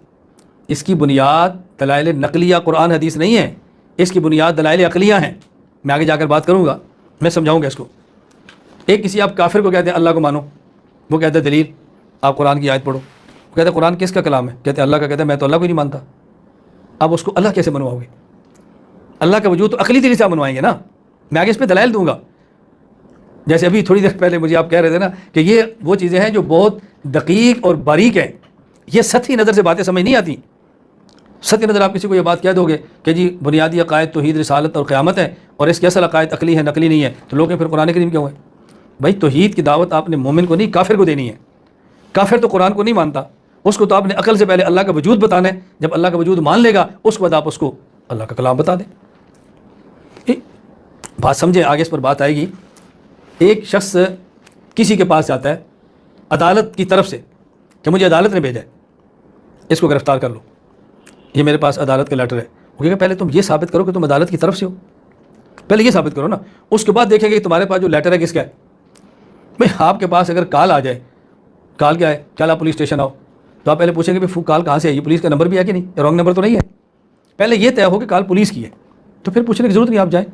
اس کی بنیاد دلائل نقلیہ قرآن حدیث نہیں ہے، اس کی بنیاد دلائل عقلیہ ہیں۔ میں آگے جا کر بات کروں گا، میں سمجھاؤں گا اس کو۔ ایک کسی آپ کافر کو کہتے ہیں اللہ کو مانو، وہ کہتے ہیں دلیل، آپ قرآن کی آیت پڑھو، وہ کہتے ہیں قرآن کس کا کلام ہے؟ کہتے ہیں اللہ کا، کہتے ہیں میں تو اللہ کو نہیں مانتا۔ اب اس کو اللہ کیسے منواؤ گے؟ اللہ کا وجود تو عقلی دلیل سے آپ منوائیں گے نا۔ میں آگے اس پہ دلائل دوں گا، جیسے ابھی تھوڑی دیر پہلے مجھے آپ کہہ رہے تھے نا کہ یہ وہ چیزیں ہیں جو بہت دقیق اور باریک ہیں، یہ سطحی نظر سے باتیں سمجھ نہیں آتی۔ سطحی نظر آپ کسی کو یہ بات کہہ دو گے کہ جی بنیادی عقائد توحید، رسالت اور قیامت ہے، اور اس کے اصل عقائد عقلی ہے، نقلی نہیں ہے، تو لوگ پھر قرآن کریم کیوں ہے؟ بھائی توحید کی دعوت آپ نے مومن کو نہیں، کافر کو دینی ہے۔ کافر تو قرآن کو نہیں مانتا، اس کو تو آپ نے عقل سے پہلے اللہ کا وجود بتانا ہے، جب اللہ کا وجود مان لے گا اس کے بعد آپ اس کو اللہ کا کلام بتا دیں۔ بات سمجھیں، آگے اس پر بات آئے گی۔ ایک شخص کسی کے پاس جاتا ہے عدالت کی طرف سے کہ مجھے عدالت نے بھیجا ہے، اس کو گرفتار کر لو، یہ میرے پاس عدالت کا لیٹر ہے۔ وہ کہے گا پہلے تم یہ ثابت کرو کہ تم عدالت کی طرف سے ہو، پہلے یہ ثابت کرو نا، اس کے بعد دیکھیں گے کہ تمہارے پاس جو لیٹر ہے کس کا ہے۔ بھائی آپ کے پاس اگر کال آ جائے، کال کیا ہے، کل آپ پولیس اسٹیشن آؤ، تو آپ پہلے پوچھیں گے کہ کال کہاں سے ہے، یہ پولیس کا نمبر بھی ہے کہ نہیں، رانگ نمبر تو نہیں ہے۔ پہلے یہ طے ہو کہ کال پولیس کی ہے، تو پھر پوچھنے کی ضرورت نہیں، آپ جائیں،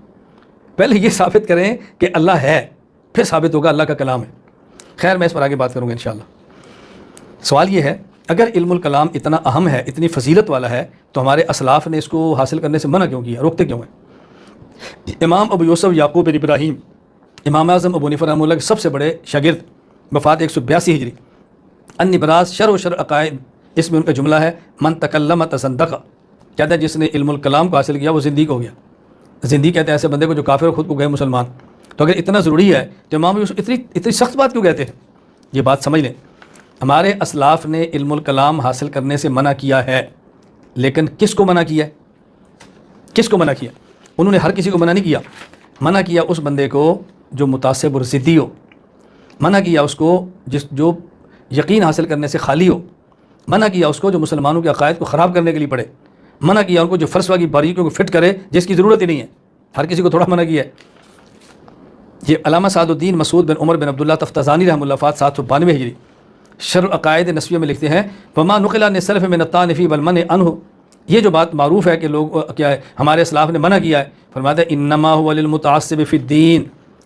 پہلے یہ ثابت کریں کہ اللہ ہے، پھر ثابت ہوگا اللہ کا کلام ہے۔ خیر میں اس پر آگے بات کروں گا انشاءاللہ۔ سوال یہ ہے اگر علم الکلام اتنا اہم ہے، اتنی فضیلت والا ہے، تو ہمارے اسلاف نے اس کو حاصل کرنے سے منع کیوں کیا، روکتے کیوں ہیں؟ امام ابو یوسف یعقوب بن ابراہیم، امام اعظم ابو حنیفہ رحمہ اللہ کے سب سے بڑے شاگرد، وفات 182 ہجری، النبراس شرح و شرع عقائد، اس میں ان کا جملہ ہے من تکلم تصدق، کہتا ہے جس نے علم الکلام کو حاصل کیا وہ زندیق ہو گیا۔ زندیق کہتے ہیں ایسے بندے کو جو کافر خود کو گئے مسلمان۔ تو اگر اتنا ضروری ہے تو امام یوسف اتنی سخت بات کیوں کہتے ہیں؟ یہ بات سمجھ لیں۔ ہمارے اسلاف نے علم الکلام حاصل کرنے سے منع کیا ہے، لیکن کس کو منع کیا؟ کس کو منع کیا؟ انہوں نے ہر کسی کو منع نہیں کیا، منع کیا اس بندے کو جو متعصب اور ضدی ہو، منع کیا اس کو جو یقین حاصل کرنے سے خالی ہو، منع کیا اس کو جو مسلمانوں کے عقائد کو خراب کرنے کے لیے پڑے، منع کیا ان کو جو فلسفہ کی باریکیوں کو فٹ کرے جس کی ضرورت ہی نہیں ہے، ہر کسی کو تھوڑا منع کیا ہے۔ یہ علامہ سعد الدین مسعود بن عمر بن عبداللہ تفتازانی رحمہ اللہ فات 792 ہجری شرح عقائد نسویہ میں لکھتے ہیں، وما نقل عن السلف من الطعن فی والمنع عنہ، یہ جو بات معروف ہے کہ لوگ کیا ہے ہمارے اسلاف نے منع کیا ہے، فرماتے ہیں انما هو للمتعصب فی الدین،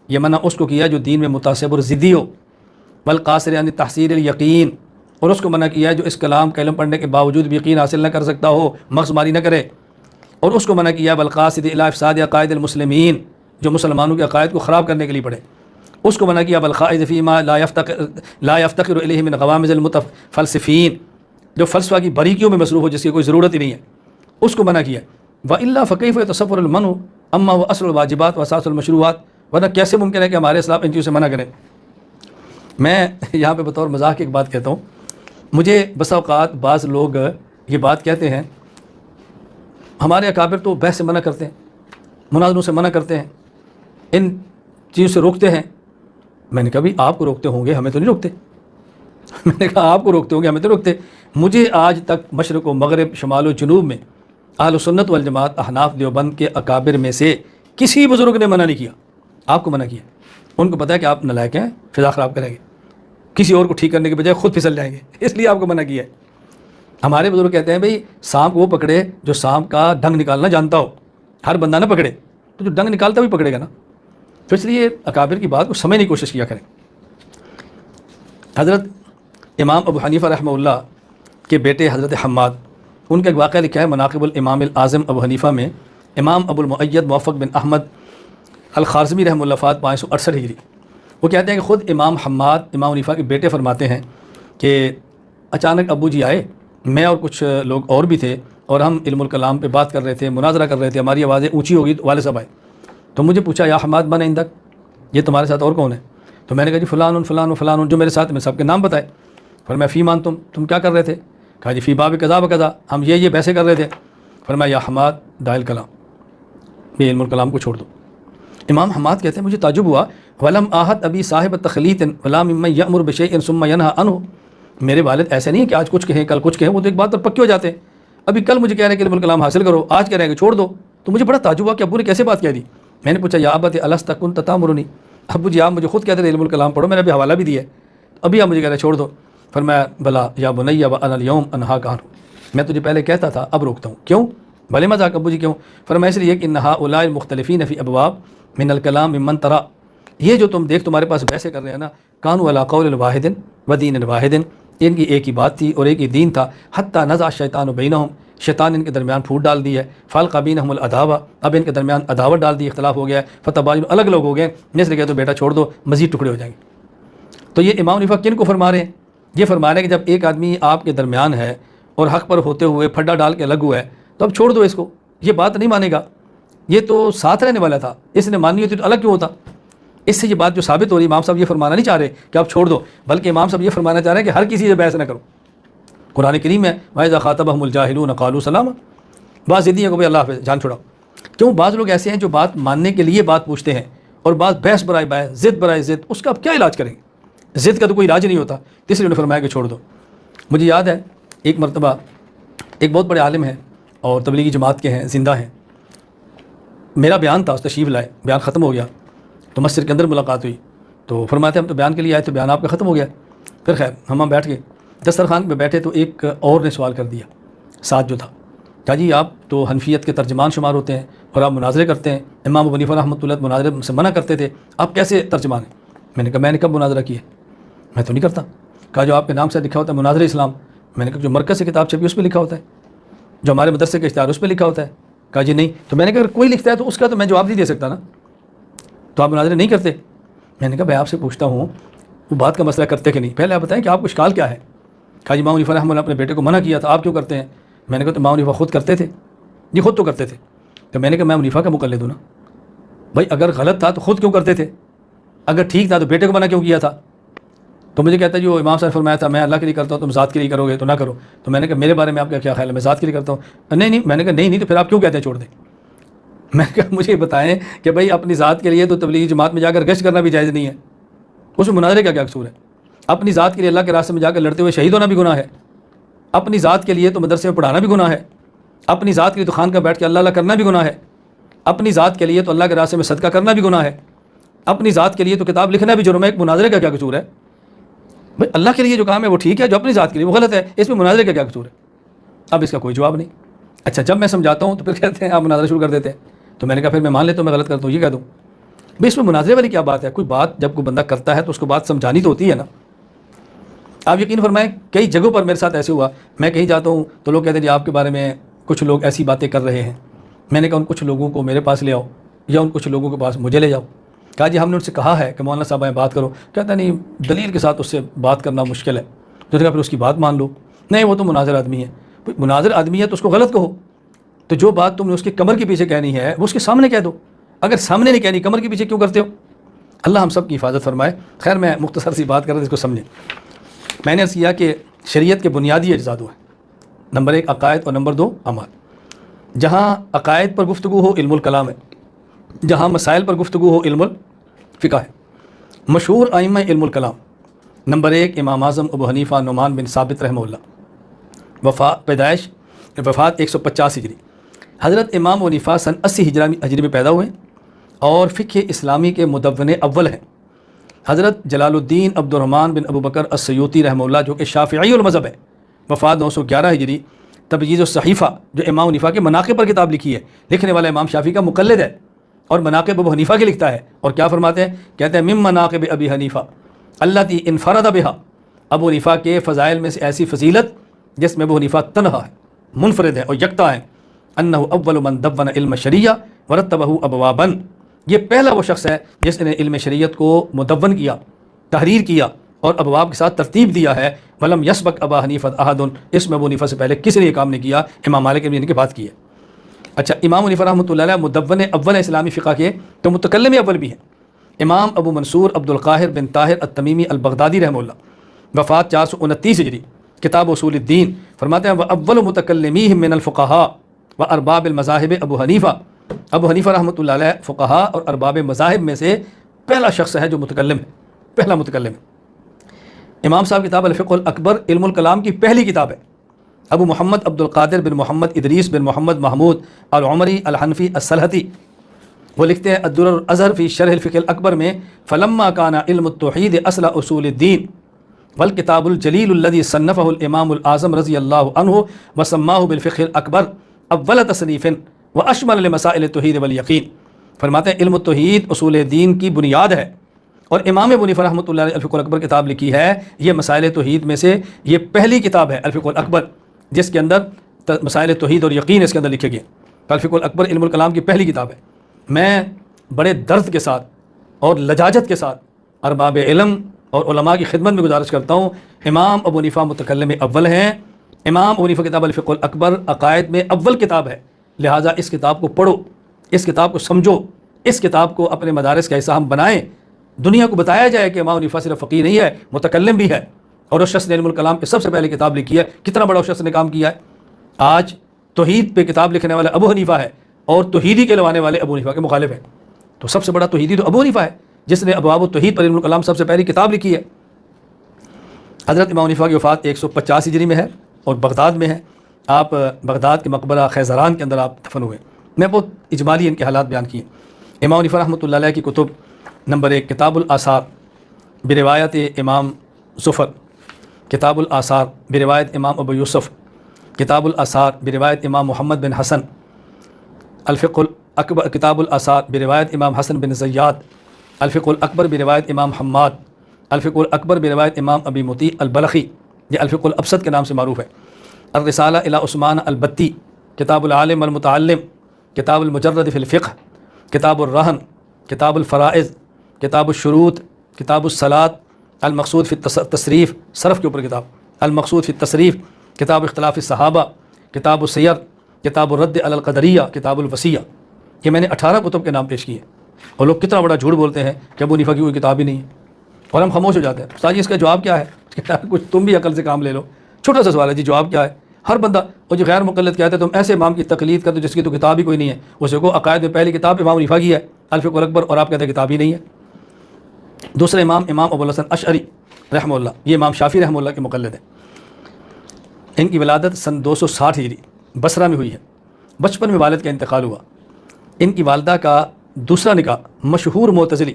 یہ منع اس کو کیا جو دین میں متعصب اور ضدی ہو، والقاصر عن تحصیل الیقین، اور اس کو منع کیا ہے جو اس کلام کا علم پڑھنے کے باوجود بھی یقین حاصل نہ کر سکتا ہو، مغز ماری نہ کرے، اور اس کو منع کیا بالقاصد الی افساد عقائد المسلمین، جو مسلمانوں کے عقائد کو خراب کرنے کے لیے پڑے، اس کو منع کیا بالخائض فیما لا یفتقر الیہ من غوامض المتفلسفین، جو فلسفہ کی باریکیوں میں مصروف ہو جس کی کوئی ضرورت ہی نہیں ہے، اس کو منع کیا۔ وَإِلَّا فَكَيْفَ يَتَصَوَّرُ الْمَنْعُ أَمَّا هُوَ أَصْلُ الْوَاجِبَاتِ وَأَسَاسُ الْمَشْرُوعَاتِ، ورنہ کیسے ممکن ہے کہ ہمارے اسلاف ان چیزوں سے منع کریں؟ میں یہاں پہ بطور مزاح کی ایک بات کہتا ہوں، مجھے بسا اوقات بعض لوگ یہ بات کہتے ہیں ہمارے اکابر تو بحث سے منع کرتے ہیں، مناظروں سے منع کرتے ہیں، ان چیزوں سے روکتے ہیں۔ میں نے کہا بھی آپ کو روکتے ہوں گے، ہمیں تو نہیں روکتے۔ میں نے کہا آپ کو روکتے ہوں گے، ہمیں تو روکتے۔ مجھے آج تک مشرق و مغرب، شمال و جنوب میں اہل سنت والجماعت احناف دیوبند کے اکابر میں سے کسی بزرگ نے منع نہیں کیا، آپ کو منع کیا۔ ان کو پتہ ہے کہ آپ نالائق ہیں، فضا خراب کریں گے، کسی اور کو ٹھیک کرنے کے بجائے خود پھسل جائیں گے، اس لیے آپ کو منع کیا ہے۔ ہمارے بزرگ کہتے ہیں بھئی سانپ وہ پکڑے جو سانپ کا ڈنگ نکالنا جانتا ہو، ہر بندہ نہ پکڑے، تو جو ڈنگ نکالتا بھی پکڑے گا نا، تو اس لیے اکابر کی بات کو سمجھنے کی کوشش کیا کریں۔ حضرت امام ابو حنیفہ رحمہ اللہ کے بیٹے حضرت حماد، ان کا ایک واقعہ لکھا ہے مناقب الامام الاعظم ابو حنیفہ میں، امام ابو المؤید موفق بن احمد الخارزمی رحمہ اللہ فات 568 ہجری، وہ کہتے ہیں کہ خود امام حماد امام حنیفہ کے بیٹے فرماتے ہیں کہ اچانک ابو جی آئے، میں اور کچھ لوگ اور بھی تھے، اور ہم علم الکلام پہ بات کر رہے تھے، مناظرہ کر رہے تھے، ہماری آوازیں اونچی ہو گئی تو والد صاحب آئے، تو مجھے پوچھا یا حماد من عندک، یہ تمہارے ساتھ اور کون ہے؟ تو میں نے کہا جی فلان فلان فلان، جو میرے ساتھ، میں سب کے نام بتائے۔ فرمایا فی مان تم کیا کر رہے تھے؟ کہا جی فی باب قضا و قضا، ہم یہ بحثیں کر رہے تھے۔ فرمایا یا حماد دع الکلام، یہ علم الکلام کو چھوڑ دو۔ امام حماد کہتے ہیں مجھے تعجب ہوا، ولم آحد ابی صاحب تخلیط ولا ممن یأمر بشیء ثم ینہی عنہ، میرے والد ایسے نہیں کہ آج کچھ کہیں کل کچھ کہیں، وہ تو ایک بات پر پکے ہو جاتے ہیں، ابھی کل مجھے کہہ رہے ہیں کہ علم الکلام حاصل کرو، آج کہہ رہے ہیں کہ چھوڑ دو۔ تو مجھے بڑا تعجب ہوا کہ ابو نے کیسے بات کہہ دی۔ میں نے پوچھا یا ابت الست کنت تأمرنی، ابو جی آپ مجھے خود کہتے تھے علم الکلام پڑھو، میں نے ابھی حوالہ بھی دیا ہے، ابھی آپ مجھے کہہ رہے ہیں چھوڑ دو۔ فرمایا بلا یا بنی وانا اليوم انہاک عنہ، میں تجھے پہلے کہتا تھا اب روکتا ہوں۔ کیوں؟ بھلے مذاق ابو جی کیوں؟ فرمایا اس لیے کہ ان هؤلاء المختلفین فی ابواب من الکلام ممن ترى، یہ جو تم دیکھ تمہارے پاس بحثیں کر رہے ہیں نا، کانوا علی قول واحد و دین واحد، ان کی ایک ہی بات تھی اور ایک ہی دین تھا، حتی نزع الشیطان بینہم، شیطان ان کے درمیان پھوٹ ڈال دی ہے، فالقى بینہم العداوہ، اب ان کے درمیان عداوت ڈال دی، اختلاف ہو گیا ہے، فتباینوا، الگ لوگ ہو گئے، اس لیے کہ تو بیٹا چھوڑ دو مزید ٹکڑے ہو جائیں گے۔ تو یہ امام حنیفہ کن کو فرما رہے ہیں؟ یہ فرما رہے ہیں کہ جب ایک آدمی آپ کے درمیان ہے اور حق پر ہوتے ہوئے پھڈا ڈال کے الگ ہوا ہے تو اب چھوڑ دو اس کو، یہ بات نہیں مانے گا، یہ تو ساتھ رہنے والا تھا، اس نے مانی ہوتی تو الگ کیوں ہوتا؟ اس سے یہ بات جو ثابت ہو رہی ہے، امام صاحب یہ فرمانا نہیں چاہ رہے کہ آپ چھوڑ دو، بلکہ امام صاحب یہ فرمانا چاہ رہے ہیں کہ ہر کسی سے بحث نہ کرو۔ قرآن کریم ہے وَإِذَا خَاطَبَهُمُ الْجَاهِلُونَ قَالُوا سَلَامًا، بعض ضدی ہیں کہ بھائی اللہ حافظ، جان چھوڑاؤ۔ کیوں؟ بعض لوگ ایسے ہیں جو بات ماننے کے لیے بات پوچھتے ہیں، اور بعض بحث برائے بحث، ضد برائے ضد، اس کا آپ کیا علاج کریں گے؟ ضد کا تو کوئی علاج نہیں ہوتا، اس لیے انہوں نے فرمایا کہ چھوڑ دو۔ مجھے یاد ہے ایک مرتبہ ایک بہت بڑے عالم ہیں اور تبلیغی جماعت کے ہیں، زندہ ہیں، میرا بیان تھا، اس تشریف لائے، بیان ختم ہو گیا تو مسجد کے اندر ملاقات ہوئی، تو فرماتے ہم تو بیان کے لیے آئے، تو بیان آپ کا ختم ہو گیا۔ پھر خیر ہم بیٹھ گئے، دسترخوان پہ بیٹھے تو ایک اور نے سوال کر دیا ساتھ جو تھا، کہا جی آپ تو حنفیت کے ترجمان شمار ہوتے ہیں اور آپ مناظرے کرتے ہیں، امام ابو حنیفہ رحمۃ اللہ مناظرے سے منع کرتے تھے، آپ کیسے ترجمان ہیں؟ میں نے کہا میں نے کب مناظرہ کیا؟ میں تو نہیں کرتا۔ کہا جو آپ کے نام سے لکھا ہوتا ہے مناظر اسلام، میں نے کہا جو مرکز سے کتاب چھپی اس پہ لکھا ہوتا ہے، جو ہمارے مدرسے کا اشتہار اس پہ لکھا ہوتا ہے؟ کہا جی نہیں۔ تو میں نے کہا اگر کوئی لکھتا ہے تو اس کا تو میں جواب نہیں دے سکتا نا، تو آپ مناظرے نہیں کرتے؟ میں نے کہا میں آپ سے پوچھتا ہوں وہ بات کا مسئلہ کرتے کہ نہیں، پہلے آپ بتائیں کہ آپ کو اشکال کیا ہے؟ کہا جی امام حنیفہ رحمۃ اللہ اپنے بیٹے کو منع کیا تھا، آپ کیوں کرتے ہیں؟ میں نے کہا تو امام حنیفہ خود کرتے تھے؟ جی خود تو کرتے تھے۔ تو میں نے کہا میں حنیفہ کا مقلد ہوں نا، بھائی اگر غلط تھا تو خود کیوں کرتے تھے، اگر ٹھیک تھا تو بیٹے کو منع کیوں کیا تھا؟ تو مجھے کہتا ہے جو امام صاحب نے فرمایا تھا میں اللہ کے لیے کرتا ہوں، تم ذات کے لیے کرو گے تو نہ کرو. تو میں نے کہا میرے بارے میں آپ کا کیا خیال ہے؟ میں ذات کے لیے کرتا ہوں. نہیں میں نے کہا نہیں تو پھر آپ کیوں کہتے ہیں چھوڑ دیں؟ میں نے کہا مجھے بتائیں کہ بھائی اپنی ذات کے لیے تو تبلیغی جماعت میں جا کر گشت کرنا بھی جائز نہیں ہے، اس میں مناظرے کا کیا قصور ہے؟ اپنی ذات کے لیے اللہ کے راستے میں جا کر لڑتے ہوئے شہید ہونا بھی گناہ ہے، اپنی ذات کے لیے تو مدرسے میں پڑھانا بھی گناہ ہے، اپنی ذات کے لیے تو خان کا بیٹھ کے اللہ کرنا بھی گناہ ہے، اپنی ذات کے لیے تو اللہ کے راستے میں صدقہ کرنا بھی گناہ ہے، اپنی ذات کے لیے تو کتاب لکھنا بھی جرم ہے. ایک مناظرے کا کیا قصور ہے؟ بھائی اللہ کے لیے جو کام ہے وہ ٹھیک ہے، جو اپنی ذات کے لیے وہ غلط ہے، اس میں مناظرے کا کیا قصور ہے؟ اب اس کا کوئی جواب نہیں. اچھا جب میں سمجھاتا ہوں تو پھر کہتے ہیں آپ مناظرہ شروع کر دیتے ہیں. تو میں نے کہا پھر میں مان لیتا ہوں میں غلط کرتا ہوں، یہ کہہ دوں بھائی اس میں مناظرے والی کیا بات ہے؟ کوئی بات جب کوئی بندہ کرتا ہے تو اس کو بات سمجھانی تو ہوتی ہے نا. آپ یقین فرمائیں کئی جگہوں پر میرے ساتھ ایسے ہوا، میں کہیں جاتا ہوں تو لوگ کہتے ہیں جی آپ کے بارے میں کچھ لوگ ایسی باتیں کر رہے ہیں. میں نے کہا ان کچھ لوگوں کو میرے پاس لے آؤ یا ان کچھ لوگوں کے پاس مجھے لے جاؤ. کہا جی ہم نے ان سے کہا ہے کہ مولانا صاحب آئیں بات کرو. کہتا نہیں دلیل کے ساتھ اس سے بات کرنا مشکل ہے. تو کہا پھر اس کی بات مان لو. نہیں وہ تو مناظر آدمی ہے. مناظر آدمی ہے تو اس کو غلط کہو. تو جو بات تم نے اس کی کمر کے پیچھے کہنی ہے وہ اس کے سامنے کہہ دو. اگر سامنے نہیں کہنی کمر کے پیچھے کیوں کرتے ہو؟ اللہ ہم سب کی حفاظت فرمائے. خیر میں مختصر سی بات کر رہا تھا، اس کو سمجھیں. میں نے عرض کیا کہ شریعت کے بنیادی اجزاء دو ہیں، نمبر 1 عقائد اور نمبر 2 اعمال. جہاں عقائد پر گفتگو ہو علم الکلام ہے، جہاں مسائل پر گفتگو ہو علم الفقہ ہے. مشہور ائمہ علم الکلام نمبر 1 امام اعظم ابو حنیفہ نعمان بن ثابت رحمہ اللہ، پیدائش وفات 150 ہجری. حضرت امام ابو حنیفہ سن 80 ہجری میں پیدا ہوئے اور فقہ اسلامی کے مدون اول ہیں. حضرت جلال الدین عبد الرحمن بن ابو بکر السیوطی رحمہ اللہ جو کہ شافعی المذہب ہے، وفات 911 ہجری. تبجیز الصحیفہ جو امام حنیفہ کے مناقب پر کتاب لکھی ہے، لکھنے والا امام شافعی کا مقلد ہے اور مناقب ابو حنیفہ کے لکھتا ہے. اور کیا فرماتے ہیں؟ کہتے ہیں مم مناقب ابی حنیفہ التی انفرد بہا. ابو حنیفہ کے فضائل میں سے ایسی فضیلت جس میں ابو حنیفہ تنہا ہے، منفرد ہے اور یکتا ہے. انہ اول من دون علم شریعہ ورتبہ ابوابا. یہ پہلا وہ شخص ہے جس نے علم شریعت کو مدون کیا، تحریر کیا اور ابواب کے ساتھ ترتیب دیا ہے. ولم یسبق ابا حنیفہ احد. اس میں ابو حنیفہ سے پہلے کسی نے یہ کام نہیں کیا. امام مالک نے ان کی بات کی ہے. اچھا امام حنیفہ رحمۃ اللہ علیہ مدون اول اسلامی فقہ کے تو متکلم اول بھی ہیں. امام ابو منصور عبد القاہر بن طاہر التمیمی البغدادی رحمہ اللہ، وفات 429 ہجری. کتاب اصول الدین فرماتے ہیں واول متکلمیہم من الفقہاء و ارباب المذاہب ابو حنیفہ. ابو حنیفہ رحمۃ اللہ علیہ فقہاء اور ارباب مذاہب میں سے پہلا شخص ہے جو متکلم ہے، پہلا متکلم ہے. امام صاحب کتاب الفقہ الاکبر علم الکلام کی پہلی کتاب ہے. ابو محمد عبد القادر بن محمد ادریس بن محمد محمود العمری الحنفی السلہتی وہ لکھتے ہیں الدر الازہر فی شرح الفقہ الاکبر میں فلما کان علم التوحید اصل اصول الدین والکتاب الجلیل الذي صنفه الامام الاعظم رضی اللہ عنہ وسماه بالفقہ الاکبر اول تصنیف واشمل لمسائل التوحید والیقین. فرماتے ہیں علم التوحید اصول دین کی بنیاد ہے اور امام ابو حنیفہ رحمۃ اللہ علیہ الفقہ الاکبر کتاب لکھی ہے. یہ مسائل توحید میں سے یہ پہلی کتاب ہے الفقہ الاکبر جس کے اندر مسائل توحید اور یقین اس کے اندر لکھے گئے. الفقہ الاکبر علم الکلام کی پہلی کتاب ہے. میں بڑے درد کے ساتھ اور لجاجت کے ساتھ ارباب علم اور علماء کی خدمت میں گزارش کرتا ہوں، امام ابو حنیفہ متکلم اول ہیں. امام ابو حنیفہ کتاب الفقہ الاکبر عقائد میں اول کتاب ہے، لہٰذا اس کتاب کو پڑھو، اس کتاب کو سمجھو، اس کتاب کو اپنے مدارس کا حصہ ہم بنائیں. دنیا کو بتایا جائے کہ امام حنیفہ صرف فقیہ نہیں ہے، متکلم بھی ہے اور اس شخص نے علم الکلام کی سب سے پہلے کتاب لکھی ہے. کتنا بڑا اس شخص نے کام کیا ہے. آج توحید پہ کتاب لکھنے والا ابو حنیفہ ہے اور توحیدی کے لوانے والے ابو حنیفہ کے مخالف ہیں. تو سب سے بڑا توحیدی تو ابو حنیفہ ہے جس نے ابواب التوحید پر علم الکلام سب سے پہلی کتاب لکھی ہے. حضرت امام حنیفہ کی وفات 150 ہجری میں ہے اور بغداد میں ہے. آپ بغداد کے مقبرہ خیزران کے اندر آپ دفن ہوئے. میں بہت اجمالی ان کے حالات بیان کیے. امام حنیفہ رحمۃ اللہ علیہ کی کتب نمبر 1 کتاب الآثار بروایت امام زفر، کتاب الآثار بروایت امام ابو یوسف، کتاب الآثار بروایت امام محمد بن حسن، الفقہ الاکبر کتاب الآثار بروایت امام حسن بن زیاد، الفقہ الاکبر بروایت امام حماد، الفقہ الاکبر بروایت امام ابی مطیع البلخی، یہ الفقہ الابسط کے نام سے معروف ہے. الرسالہ الی عثمان البتی، کتاب العالم المتعلم، کتاب المجرد فی الفقہ، کتاب الرہن، کتاب الفرائض، کتاب الشروط، کتاب الصلاۃ، المقصود فی التصریف صرف کے اوپر کتاب، المقصود فی التصریف، کتاب اختلاف الصحابہ، کتاب السیر، کتاب الرد علی القدریہ، کتاب الوصیہ. یہ میں نے 18 کتب کے نام پیش کیے اور لوگ کتنا بڑا جھوٹ بولتے ہیں کہ ابو حنیفہ کی کوئی کتاب ہی نہیں ہے. اور ہم خاموش ہو جاتے ہیں. استاد جی اس کا جواب کیا ہے؟ کچھ تم بھی عقل سے کام لے لو. چھوٹا سا سوال ہے جی، جواب کیا ہے؟ ہر بندہ وہ جو غیر مقلد کہتے ہیں تم ایسے امام کی تقلید کرتے جس کی تو کتاب ہی کوئی نہیں ہے. اسے کو عقائد میں پہلی کتاب امام حنیفہ کی ہے الفقہ الاکبر، اور آپ کہتے ہیں کتاب ہی نہیں ہے. دوسرا امام ابو الحسن اشعری رحمہ اللہ، یہ امام شافعی رحمہ اللہ کے مقلد ہیں. ان کی ولادت سن 260 ہجری بصرہ میں ہوئی ہے. بچپن میں والد کا انتقال ہوا. ان کی والدہ کا دوسرا نکاح مشہور معتزلی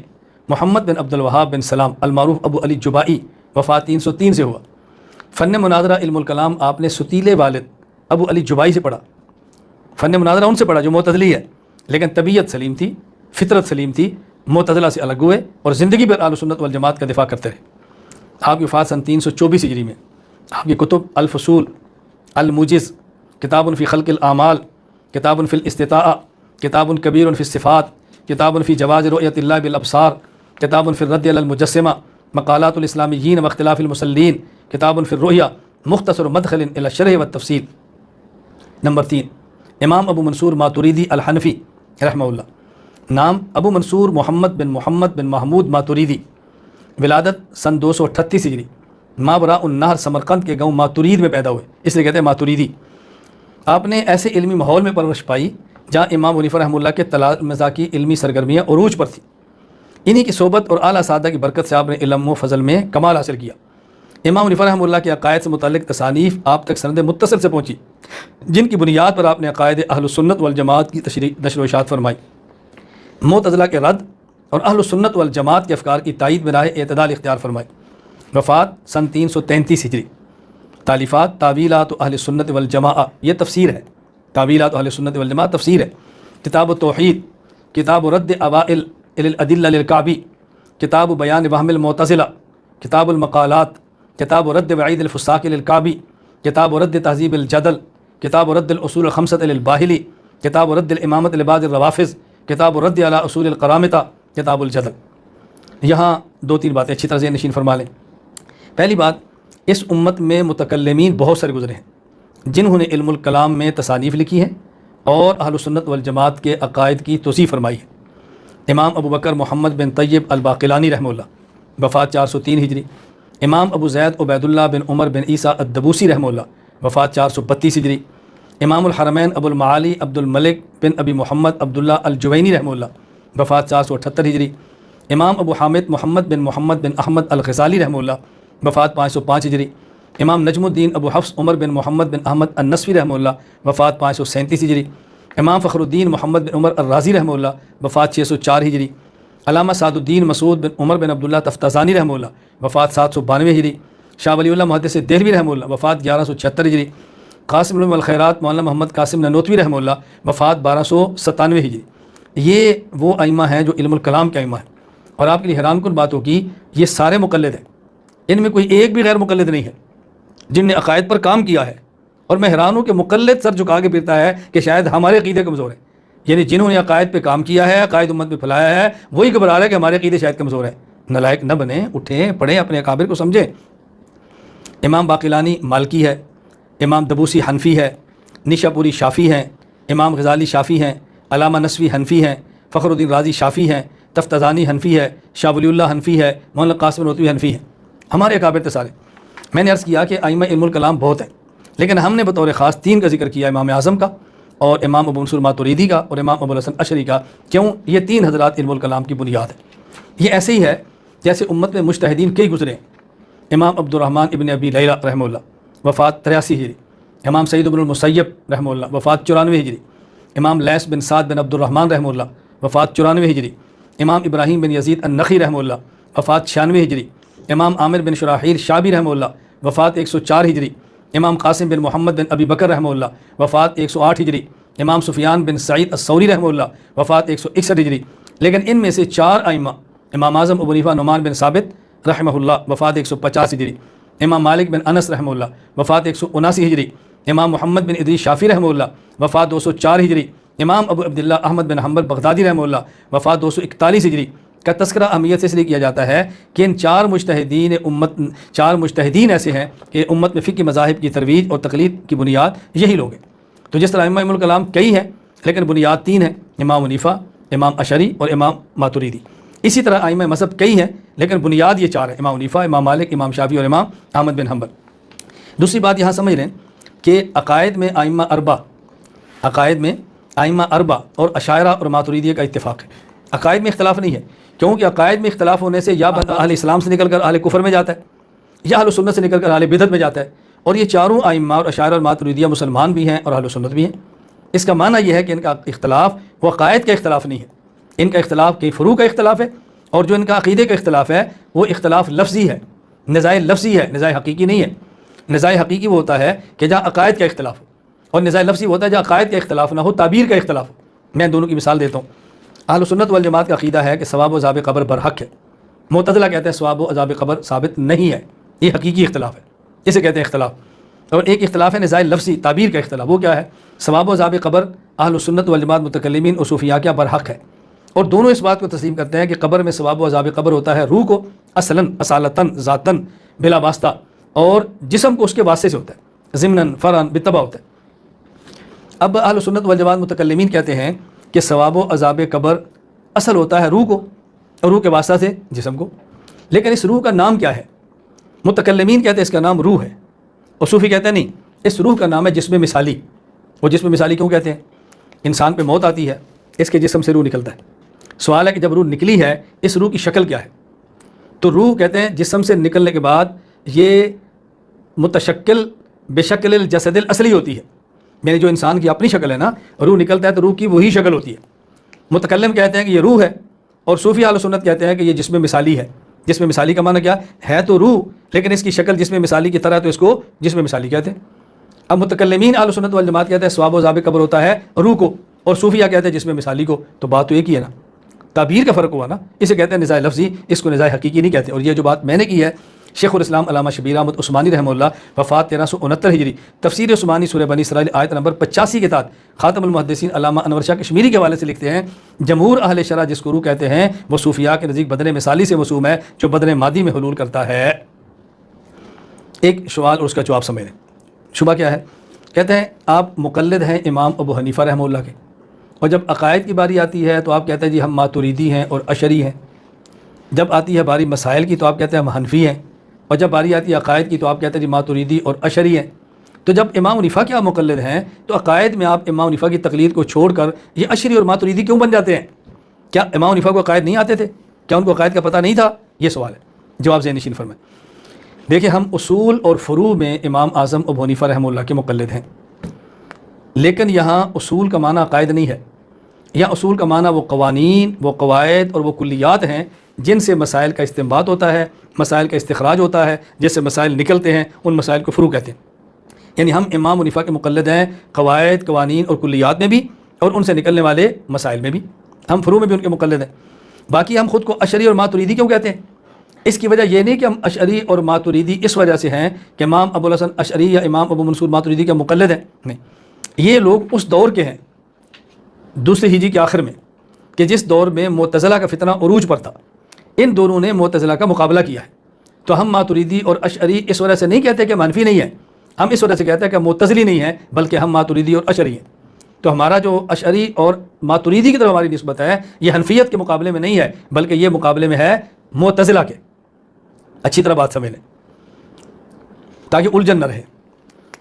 محمد بن عبد الوہاب بن سلام المعروف ابو علی جبائی وفات 303 سے ہوا. فن مناظرہ علم الکلام آپ نے ستیلے والد ابو علی جبائی سے پڑھا. فن مناظرہ ان سے پڑھا جو معتزلی ہے، لیکن طبیعت سلیم تھی، فطرت سلیم تھی، معتزلہ سے الگ ہوئے اور زندگی بھر اہل سنت والجماعت کا دفاع کرتے رہے. آپ کی وفات سن 324 ہجری میں. آپ کی کتب الفصول، الموجز، کتاب فی خلق الاعمال، کتاب فی الاستطاعہ، کتاب کبیر فی الصفات، کتاب فی جواز رؤیت اللہ بالابصار، کتاب فی الرد علی المجسمہ، مقالات الاسلامیین واختلاف المسلین، کتاب فی الرؤیہ، مختصر مدخل الی الشرح والتفصیل. نمبر 3 امام ابو منصور ماتوریدی الحنفی رحمہ اللہ. نام ابو منصور محمد بن محمود ماتوریدی. ولادت سن 238 ہجری. ماوراء النہر سمرقند کے گاؤں ماتورید میں پیدا ہوئے، اس لیے کہتے ہیں ماتوریدی. آپ نے ایسے علمی ماحول میں پرورش پائی جہاں امام حنیفہ رحمہ اللہ کے تلامذہ کی علمی سرگرمیاں عروج پر تھیں. انہی کی صحبت اور اعلیٰ سادہ کی برکت سے آپ نے علم و فضل میں کمال حاصل کیا. امام حنیفہ رحمہ اللہ کے عقائد سے متعلق تصانیف آپ تک سند متصل سے پہنچی، جن کی بنیاد پر آپ نے عقائد اہل سنت والجماعت کی نشر و اشاعت فرمائی. معتزلہ کے رد اور اہل سنت والجماعت کے افکار کی تائید میں راہ اعتدال اختیار فرمائی. وفات سن 333 ہجری. تالیفات تعویلات اہل سنت والجماعہ، یہ تفسیر ہے. تعویلات اہل سنت والجماعہ تفسیر ہے. کتاب التوحید، کتاب رد اوائل الادلہ للکعبی، کتاب بیان وہم المعتزلہ، کتاب المقالات، کتاب رد وعید الفساق للکعبی، کتاب رد تہذیب الجدل، کتاب رد الاصول الخمسۃ للباہلی، کتاب رد الامامۃ لبعض الروافض، کتاب رد علی اصول القرامطہ، کتاب الجدل. یہاں 2-3 باتیں اچھی طرح ذہن نشین فرما لیں. پہلی بات، اس امت میں متکلمین بہت سارے گزرے ہیں جنہوں نے علم الکلام میں تصانیف لکھی ہیں اور اہل سنت والجماعت کے عقائد کی توضیح فرمائی ہے. امام ابو بکر محمد بن طیب الباقلانی رحمہ اللہ، وفات 403 ہجری. امام ابو زید عبید اللہ بن عمر بن عیسیٰ الدبوسی رحمہ اللہ، وفات 432 ہجری. امام الحرمین ابو المعالی عبد الملک بن ابی محمد عبداللہ الجوینی رحمہ اللہ، وفات 478 ہجری. امام ابو حامد محمد بن احمد الغزالی رحمہ اللہ، وفات 505 ہجری. امام نجم الدین ابو حفص عمر بن محمد بن احمد النصفی رحمہ اللہ، وفات 537 ہجری. امام فخر الدین محمد بن عمر الرازی رحمہ اللہ، وفات 604 ہجری. علامہ سعد الدین مسعود بن عمر بن عبداللہ تفتازانی رحمہ اللہ، وفات 792 ہجری. شاہ ولی اللہ محدث دہلوی رحمہ اللہ، وفات 1176 ہجری. قاسم علوم الخیرات مولانا محمد قاسم ننوتوی رحمہ اللہ، وفات 1297 ہجری. یہ وہ ائمہ ہیں جو علم الکلام کے ائمہ ہیں. اور آپ کے لیے حیران کن بات ہوگی، یہ سارے مقلد ہیں، ان میں کوئی ایک بھی غیر مقلد نہیں ہے جن نے عقائد پر کام کیا ہے. اور میں حیران ہوں کہ مقلد سر جھکا کے پھرتا ہے کہ شاید ہمارے عقیدے کمزور ہیں. یعنی جنہوں نے عقائد پہ کام کیا ہے، عقائد امت پہ پھیلایا ہے، وہی گھبرا رہا ہے کہ ہمارے عقیدے شاید کمزور ہیں. نالائق نہ بنیں، اٹھیں، پڑھیں، اپنے اکابر کو سمجھیں. امام باقلانی مالکی ہے، امام دبوسی حنفی ہے، نیشا پوری شافی ہیں، امام غزالی شافی ہیں، علامہ نسوی حنفی ہیں، فخر الدین رازی شافی ہیں، تفتازانی حنفی ہے، شاہ ولی اللہ حنفی ہے، مولانا قاسم ننوتوی حنفی ہیں. ہمارے اکابر تھے سارے. میں نے عرض کیا کہ ائمہ علم الکلام بہت ہیں، لیکن ہم نے بطور خاص 3 کا ذکر کیا، امام اعظم کا اور امام ابو منصور ماتوریدی کا اور امام ابو الحسن اشعری کا. کیوں؟ یہ 3 حضرات علم الکلام کی بنیاد ہے. یہ ایسے ہی ہے جیسے امت میں مجتہدین کئی گزرے ہیں. امام عبد الرحمن ابن ابی لیلہ رحمہ اللہ، وفات 83 ہجری. امام سعید بن المسیب رحمہ اللہ، وفات 94 ہجری. امام لیث بن سعد بن عبد الرحمن رحمہ اللہ، وفات 94 ہجری. امام ابراہیم بن یزید النخعی رحمہ اللہ، وفات 96 ہجری. امام عامر بن شراحیل شابی رحمہ اللہ، وفات 104 ہجری. امام قاسم بن محمد بن ابی بکر رحمہ اللہ، وفات 108 ہجری. امام سفیان بن سعید الثوری رحمہ اللہ، وفات 161 ہجری. لیکن ان میں سے 4 ائمہ، امام اعظم ابو حنیفہ نعمان بن ثابت رحمہ اللہ، وفات 150 ہجری. امام مالک بن انس رحمہ اللہ، وفات 179 ہجری. امام محمد بن ادریس شافعی رحمہ اللہ، وفات 204 ہجری. امام ابو عبداللہ احمد بن حنبل بغدادی رحمہ اللہ، وفات 241 ہجری. کا تذکرہ اہمیت سے اس لیے کیا جاتا ہے کہ ان 4 مجتہدین ایسے ہیں کہ امت میں فقہی مذاہب کی ترویج اور تقلید کی بنیاد یہی لوگ ہیں. تو جس طرح ائمہ علم الکلام کئی ہیں لیکن بنیاد 3 ہیں، امام حنیفہ، امام اشعری اور امام ماتوریدی. اسی طرح ائمہ مذہب کئی ہیں لیکن بنیاد یہ چار ہے، امام حنیفہ، امام مالک، امام شافعی اور امام احمد بن حنبل۔ دوسری بات یہاں سمجھ لیں کہ عقائد میں ائمہ اربع اور اشاعرہ اور ماتریدیہ کا اتفاق ہے، عقائد میں اختلاف نہیں ہے، کیونکہ عقائد میں اختلاف ہونے سے یا اہل اسلام سے نکل کر اہل کفر میں جاتا ہے یا اہل سنت سے نکل کر اہل بدعت میں جاتا ہے، اور یہ چاروں ائمہ اور اشاعرہ اور ماتریدیہ مسلمان بھی ہیں اور اہل سنت بھی ہیں۔ اس کا معنی یہ ہے کہ ان کا اختلاف وہ عقائد کا اختلاف نہیں ہے، ان کا اختلاف کئی فروع کا اختلاف ہے، اور جو ان کا عقیدے کا اختلاف ہے وہ اختلاف لفظی ہے، نزاع لفظی ہے، نزاع حقیقی نہیں ہے۔ نزاع حقیقی وہ ہوتا ہے کہ جہاں عقائد کا اختلاف ہو، اور نزاع لفظی وہ ہوتا ہے جہاں عقائد کا اختلاف نہ ہو، تعبیر کا اختلاف ہو۔ میں دونوں کی مثال دیتا ہوں۔ اہل سنت والجماعت کا عقیدہ ہے کہ ثواب و عذاب قبر برحق ہے، معتزلہ کہتے ہیں ثواب و عذاب قبر ثابت نہیں ہے، یہ حقیقی اختلاف ہے، اسے کہتے ہیں اختلاف۔ اور ایک اختلاف ہے نزاع لفظی، تعبیر کا اختلاف، وہ کیا ہے؟ ثواب و عذاب قبر اہل سنت والجماعت متکلمین اور صوفیاء کیا برحق ہے، اور دونوں اس بات کو تسلیم کرتے ہیں کہ قبر میں ثواب و عذاب قبر ہوتا ہے روح کو اصلاً اصالتاً ذاتاً بلا واسطہ، اور جسم کو اس کے واسطے سے ہوتا ہے، ضمناً فرعاً بالطبع ہوتا ہے۔ اب اہل سنت والجماعت متکلمین کہتے ہیں کہ ثواب و عذاب قبر اصل ہوتا ہے روح کو، اور روح کے واسطہ سے جسم کو، لیکن اس روح کا نام کیا ہے؟ متکلمین کہتے ہیں اس کا نام روح ہے، اور صوفی کہتے ہیں نہیں، اس روح کا نام ہے جسم مثالی۔ وہ جسم مثالی کیوں کہتے ہیں؟ انسان پہ موت آتی ہے، اس کے جسم سے روح نکلتا ہے، سوال ہے کہ جب روح نکلی ہے اس روح کی شکل کیا ہے؟ تو روح کہتے ہیں جسم سے نکلنے کے بعد یہ متشکل بشکل الجسد الاصلی ہوتی ہے، یعنی جو انسان کی اپنی شکل ہے نا، روح نکلتا ہے تو روح کی وہی شکل ہوتی ہے۔ متکلم کہتے ہیں کہ یہ روح ہے، اور صوفی اہل سنت کہتے ہیں کہ یہ جسم مثالی ہے۔ جسم مثالی کا معنی کیا ہے؟ تو روح، لیکن اس کی شکل جسم مثالی کی طرح، تو اس کو جسم مثالی کہتے ہیں۔ اب متکلمین اہل سنت والجماعت کہتے ہیں ثواب و عذاب قبر ہوتا ہے روح کو، اور صوفیہ کہتے ہیں جسم مثالی کو، تو بات تو ایک ہی ہے نا، تعبیر کا فرق ہوا نا، اسے کہتے ہیں نزاع لفظی، اس کو نزاع حقیقی نہیں کہتے۔ اور یہ جو بات میں نے کی ہے، شیخ الاسلام علامہ شبیر احمد عثمانی رحمہ اللہ وفات 1369 ہجری، تفسیر عثمانی سورہ بنی اسرائیل آیت نمبر 85 کے تحت خاتم المحدثین علامہ انور شاہ کشمیری کے حوالے سے لکھتے ہیں، جمہور اہل شرع جس کو روح کہتے ہیں وہ صوفیاء کے نزدیک بدن مثالی سے موسوم ہے جو بدن مادی میں حلول کرتا ہے۔ ایک سوال اور اس کا جواب سمجھ لیں۔ شبہ کیا ہے؟ کہتے ہیں آپ مقلد ہیں امام ابو حنیفہ رحمہ اللہ کے، اور جب عقائد کی باری آتی ہے تو آپ کہتے ہیں جی ہم ماتریدی ہیں اور اشعری ہیں، جب آتی ہے باری مسائل کی تو آپ کہتے ہیں ہم حنفی ہیں، اور جب باری آتی ہے عقائد کی تو آپ کہتے ہیں جی ماتریدی اور اشعری ہیں۔ تو جب امام حنیفہ کے آپ مقلد ہیں تو عقائد میں آپ امام حنیفہ کی تقلید کو چھوڑ کر یہ اشعری اور ماتریدی کیوں بن جاتے ہیں؟ کیا امام حنیفہ کو عقائد نہیں آتے تھے؟ کیا ان کو عقائد کا پتہ نہیں تھا؟ یہ سوال ہے، جواب ذہن نشین فرمائیں۔ دیکھیں، ہم اصول اور فروع میں امام اعظم ابو حنیفہ رحمہ اللہ کے مقلد ہیں، لیکن یہاں اصول کا معنی عقائد نہیں ہے، یا اصول کا معنی وہ قوانین، وہ قواعد اور وہ کلیات ہیں جن سے مسائل کا استنباط ہوتا ہے، مسائل کا استخراج ہوتا ہے، جس سے مسائل نکلتے ہیں، ان مسائل کو فروع کہتے ہیں۔ یعنی ہم امام حنیفہ کے مقلد ہیں قواعد، قوانین اور کلیات میں بھی، اور ان سے نکلنے والے مسائل میں بھی، ہم فروع میں بھی ان کے مقلد ہیں۔ باقی ہم خود کو اشعری اور ماتریدی کیوں کہتے ہیں؟ اس کی وجہ یہ نہیں کہ ہم اشعری اور ماتریدی اس وجہ سے ہیں کہ امام ابو الحسن اشعری یا امام ابو منصور ماتریدی کے مقلد ہیں، نہیں، یہ لوگ اس دور کے ہیں، دوسری ہجری کے آخر میں، کہ جس دور میں معتزلہ کا فتنہ عروج پر تھا۔ ان دونوں نے معتزلہ کا مقابلہ کیا ہے، تو ہم ماتریدی اور اشعری اس وجہ سے نہیں کہتے کہ منفی نہیں ہے، ہم اس وجہ سے کہتے ہیں کہ معتزلی نہیں ہے، بلکہ ہم ماتریدی اور اشعری ہیں۔ تو ہمارا جو اشعری اور ماتریدی کی طرف ہماری نسبت ہے یہ حنفیت کے مقابلے میں نہیں ہے، بلکہ یہ مقابلے میں ہے معتزلہ کے۔ اچھی طرح بات سمجھ لیں تاکہ الجھن نہ رہے۔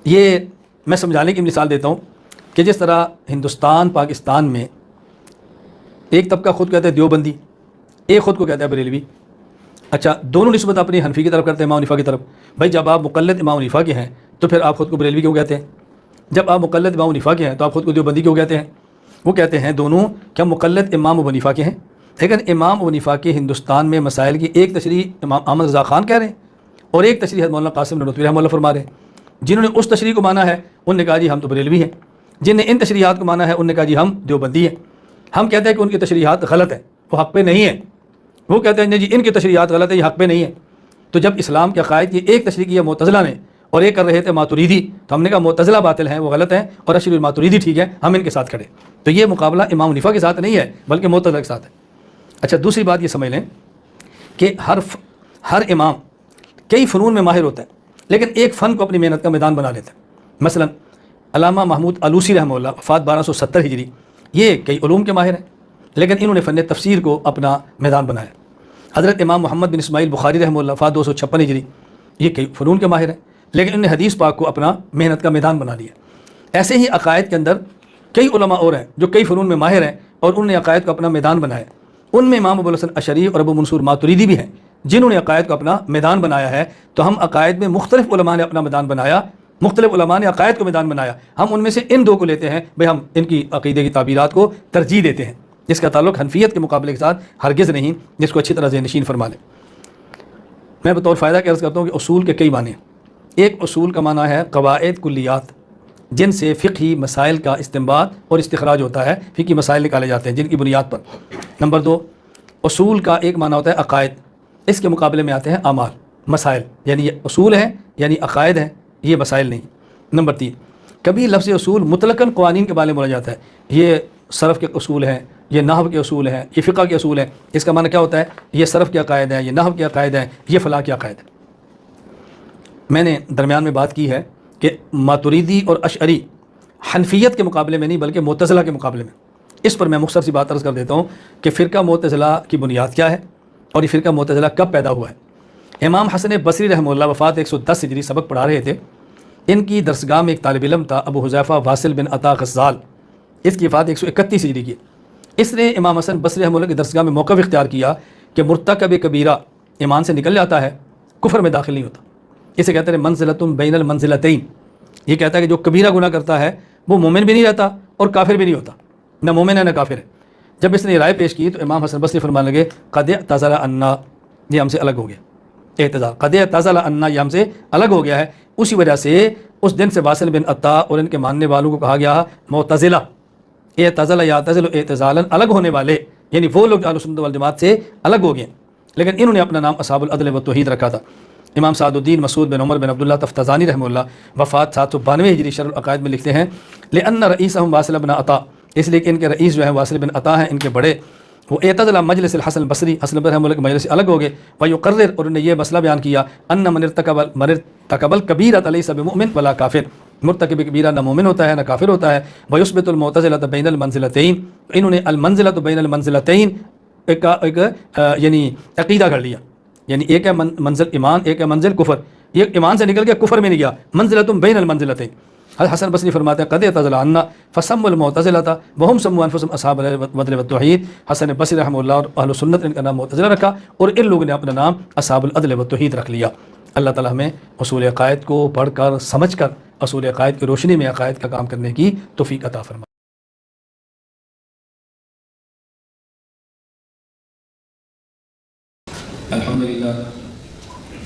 یہ میں سمجھانے کی مثال دیتا ہوں کہ جس طرح ہندوستان پاکستان میں ایک طبقہ خود کہتے ہیں دیوبندی، ایک خود کو کہتا ہے بریلوی، اچھا دونوں نسبت اپنی حنفی کی طرف کرتے ہیں، امام حنیفہ کی طرف۔ بھائی جب آپ مقلد امام حنیفہ کے ہیں تو پھر آپ خود کو بریلوی کیوں کہتے ہیں؟ جب آپ مقلد امام حنیفہ کے ہیں تو آپ خود کو دیوبندی کیوں کہتے ہیں؟ وہ کہتے ہیں دونوں کیا مقلد امام ابو حنیفہ کے ہیں، لیکن امام ابو حنیفہ کے ہندوستان میں مسائل کی ایک تشریح امام احمد رضا خان کہہ رہے ہیں، اور ایک تشریح حضرت مولانا قاسم نانوتوی رحمہ اللہ فرما رہے ہیں۔ جنہوں نے اس تشریح کو مانا ہے ان نے کہا جی ہم تو بریلوی ہیں، جن نے ان تشریحات کو مانا ہے ان نے کہا جی ہم دیوبندی ہیں۔ ہم کہتے ہیں کہ ان کی تشریحات غلط ہیں، وہ حق پہ نہیں ہیں، وہ کہتے ہیں جی ان کی تشریحات غلط ہے، یہ حق پہ نہیں ہے۔ تو جب اسلام کے عقائد کی ایک تشریح کی ہے معتزلہ نے اور ایک کر رہے تھے ماتریدی، تو ہم نے کہا معتزلہ باطل ہیں، وہ غلط ہیں، اور اشعری ماتریدی ٹھیک ہے، ہم ان کے ساتھ کھڑے۔ تو یہ مقابلہ امام حنیفہ کے ساتھ نہیں ہے بلکہ معتزلہ کے ساتھ ہے۔ اچھا دوسری بات یہ سمجھ لیں کہ ہر امام کئی فنون میں ماہر ہوتا ہے، لیکن ایک فن کو اپنی محنت کا میدان بنا لیتا ہے۔ مثلا علامہ محمود علوسی رحمہ اللہ وفات 1270 ہجری، یہ کئی علوم کے ماہر ہیں، لیکن انہوں نے فن تفسیر کو اپنا میدان بنایا۔ حضرت امام محمد بن اسماعیل بخاری رحمہ اللہ وفات 256 ہجری، یہ کئی فنون کے ماہر ہیں، لیکن انہوں نے حدیث پاک کو اپنا محنت کا میدان بنا لیا۔ ایسے ہی عقائد کے اندر کئی علماء اور ہیں جو کئی فنون میں ماہر ہیں اور انہوں نے عقائد کو اپنا میدان بنایا۔ ان میں امام ابو الحسن اشعری اور ابو منصور ماتریدی بھی ہیں جنہوں نے عقائد کو اپنا میدان بنایا ہے۔ تو ہم عقائد میں مختلف علماء نے اپنا میدان بنایا، مختلف علماء نے عقائد کو میدان بنایا، ہم ان میں سے ان دو کو لیتے ہیں، بھئی ہم ان کی عقیدے کی تعبیرات کو ترجیح دیتے ہیں، جس کا تعلق حنفیت کے مقابلے کے ساتھ ہرگز نہیں، جس کو اچھی طرح ذہن نشین فرما لیں۔ میں بطور فائدہ کیا عرض کرتا ہوں کہ اصول کے کئی معنی ہیں۔ ایک اصول کا معنی ہے قواعد کلیات، جن سے فقہی مسائل کا استنباط اور استخراج ہوتا ہے، فقہی مسائل نکالے جاتے ہیں جن کی بنیاد پر۔ نمبر دو، اصول کا ایک معنی ہوتا ہے عقائد، اس کے مقابلے میں آتے ہیں اعمال، مسائل، یعنی یہ اصول ہیں یعنی عقائد ہیں، یہ مسائل نہیں۔ نمبر تین، کبھی لفظ اصول مطلقاً قوانین کے بارے میں بولا جاتا ہے، یہ صرف کے اصول ہیں، یہ نحو کے اصول ہیں، یہ فقہ کے اصول ہیں۔ اس کا معنی کیا ہوتا ہے؟ یہ صرف کے عقائد ہیں، یہ نحو کے عقائد ہیں، یہ فلاح کے عقائد ہیں۔ میں نے درمیان میں بات کی ہے کہ ماتریدی اور اشعری حنفیت کے مقابلے میں نہیں بلکہ معتزلہ کے مقابلے میں۔ اس پر میں مختصر سی بات عرض کر دیتا ہوں کہ فرقہ معتزلہ کی بنیاد کیا ہے اور یہ فرقہ معتزلہ کب پیدا ہوا ہے۔ امام حسن بصری رحمہ اللہ وفات 110 ہجری، سبق پڑھا رہے تھے، ان کی درسگاہ میں ایک طالب علم تھا ابو حذیفہ واصل بن عطا غزال، اس کی وفات 131 ہجری کی۔ اس نے امام حسن بصری رحمہ اللہ کی درسگاہ میں موقف اختیار کیا کہ مرتکب کبیرہ ایمان سے نکل جاتا ہے، کفر میں داخل نہیں ہوتا۔ اسے کہتے ہیں منزلۃ بین المنزلتین، یہ کہتا ہے کہ جو کبیرہ گناہ کرتا ہے وہ مومن بھی نہیں رہتا اور کافر بھی نہیں ہوتا، نہ مومن ہے نہ کافر ہے۔ جب اس نے یہ رائے پیش کی تو امام حسن بصری فرمانے لگے قد اعتزل عنا، یہ ہم سے الگ ہو گیا، اعتزال، قد اعتزل عنا، یہ ہم سے الگ ہو گیا ہے۔ اسی وجہ سے اس دن سے واصل بن عطا اور ان کے ماننے والوں کو کہا گیا معتزلہ، اعتزل یعتزل اعتزالا، الگ ہونے والے، یعنی وہ لوگ اہل سنت والجماعت سے الگ ہو گئے، لیکن انہوں نے اپنا نام اصحاب العدل والتوحید رکھا تھا۔ امام سعد الدین مسعود بن عمر بن عبداللہ تفتزانی رحمہ اللہ وفات 792 ہجری شرح العقائد میں لکھتے ہیں لأن رئیسہم واصل بن عطا، اس لیے کہ ان کے رئیس جو ہیں واصل بن عطا ہیں، ان کے بڑے، وہ اعتزل مجلس الحسن البصری، حسن البصری رحمہ اللہ کے مجلس سے الگ ہو گئے، ویقرر، اور انہوں نے یہ مسئلہ بیان کیا ان من ارتکب الکبیرۃ لیس بمؤمن ولا کافر، مرتکب کبیرہ نہ مومن ہوتا ہے نہ کافر ہوتا ہے۔ ویثبت المعتزلۃ بین المنزلتین، انہوں نے المنزلۃ بین المنزلتین ایک یعنی عقیدہ کر لیا، یعنی ایک ہے منزل ایمان، ایک ہے منزل کفر، یہ ایمان سے نکل گیا کفر میں نہیں گیا، منزلۃ بین المنزلتین۔ حسن بصری فرماتے ہیں قد اعتزل عنا فسموا المعتزلۃ وهم سموا انفسهم اصحاب العدل والتوحید۔ حسن بصری رحمہ اللہ اور اہل سنت نے ان کا نام معتزلہ رکھا اور ان لوگوں نے اپنا نام اصحاب العدل والتوحید رکھ لیا۔ اللہ تعالیٰ ہمیں اصول عقائد کو پڑھ کر سمجھ کر اصول عقائد کی روشنی میں عقائد کا کام کرنے کی توفیق عطا فرمائے۔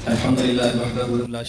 الحمدللہ وحدہ لا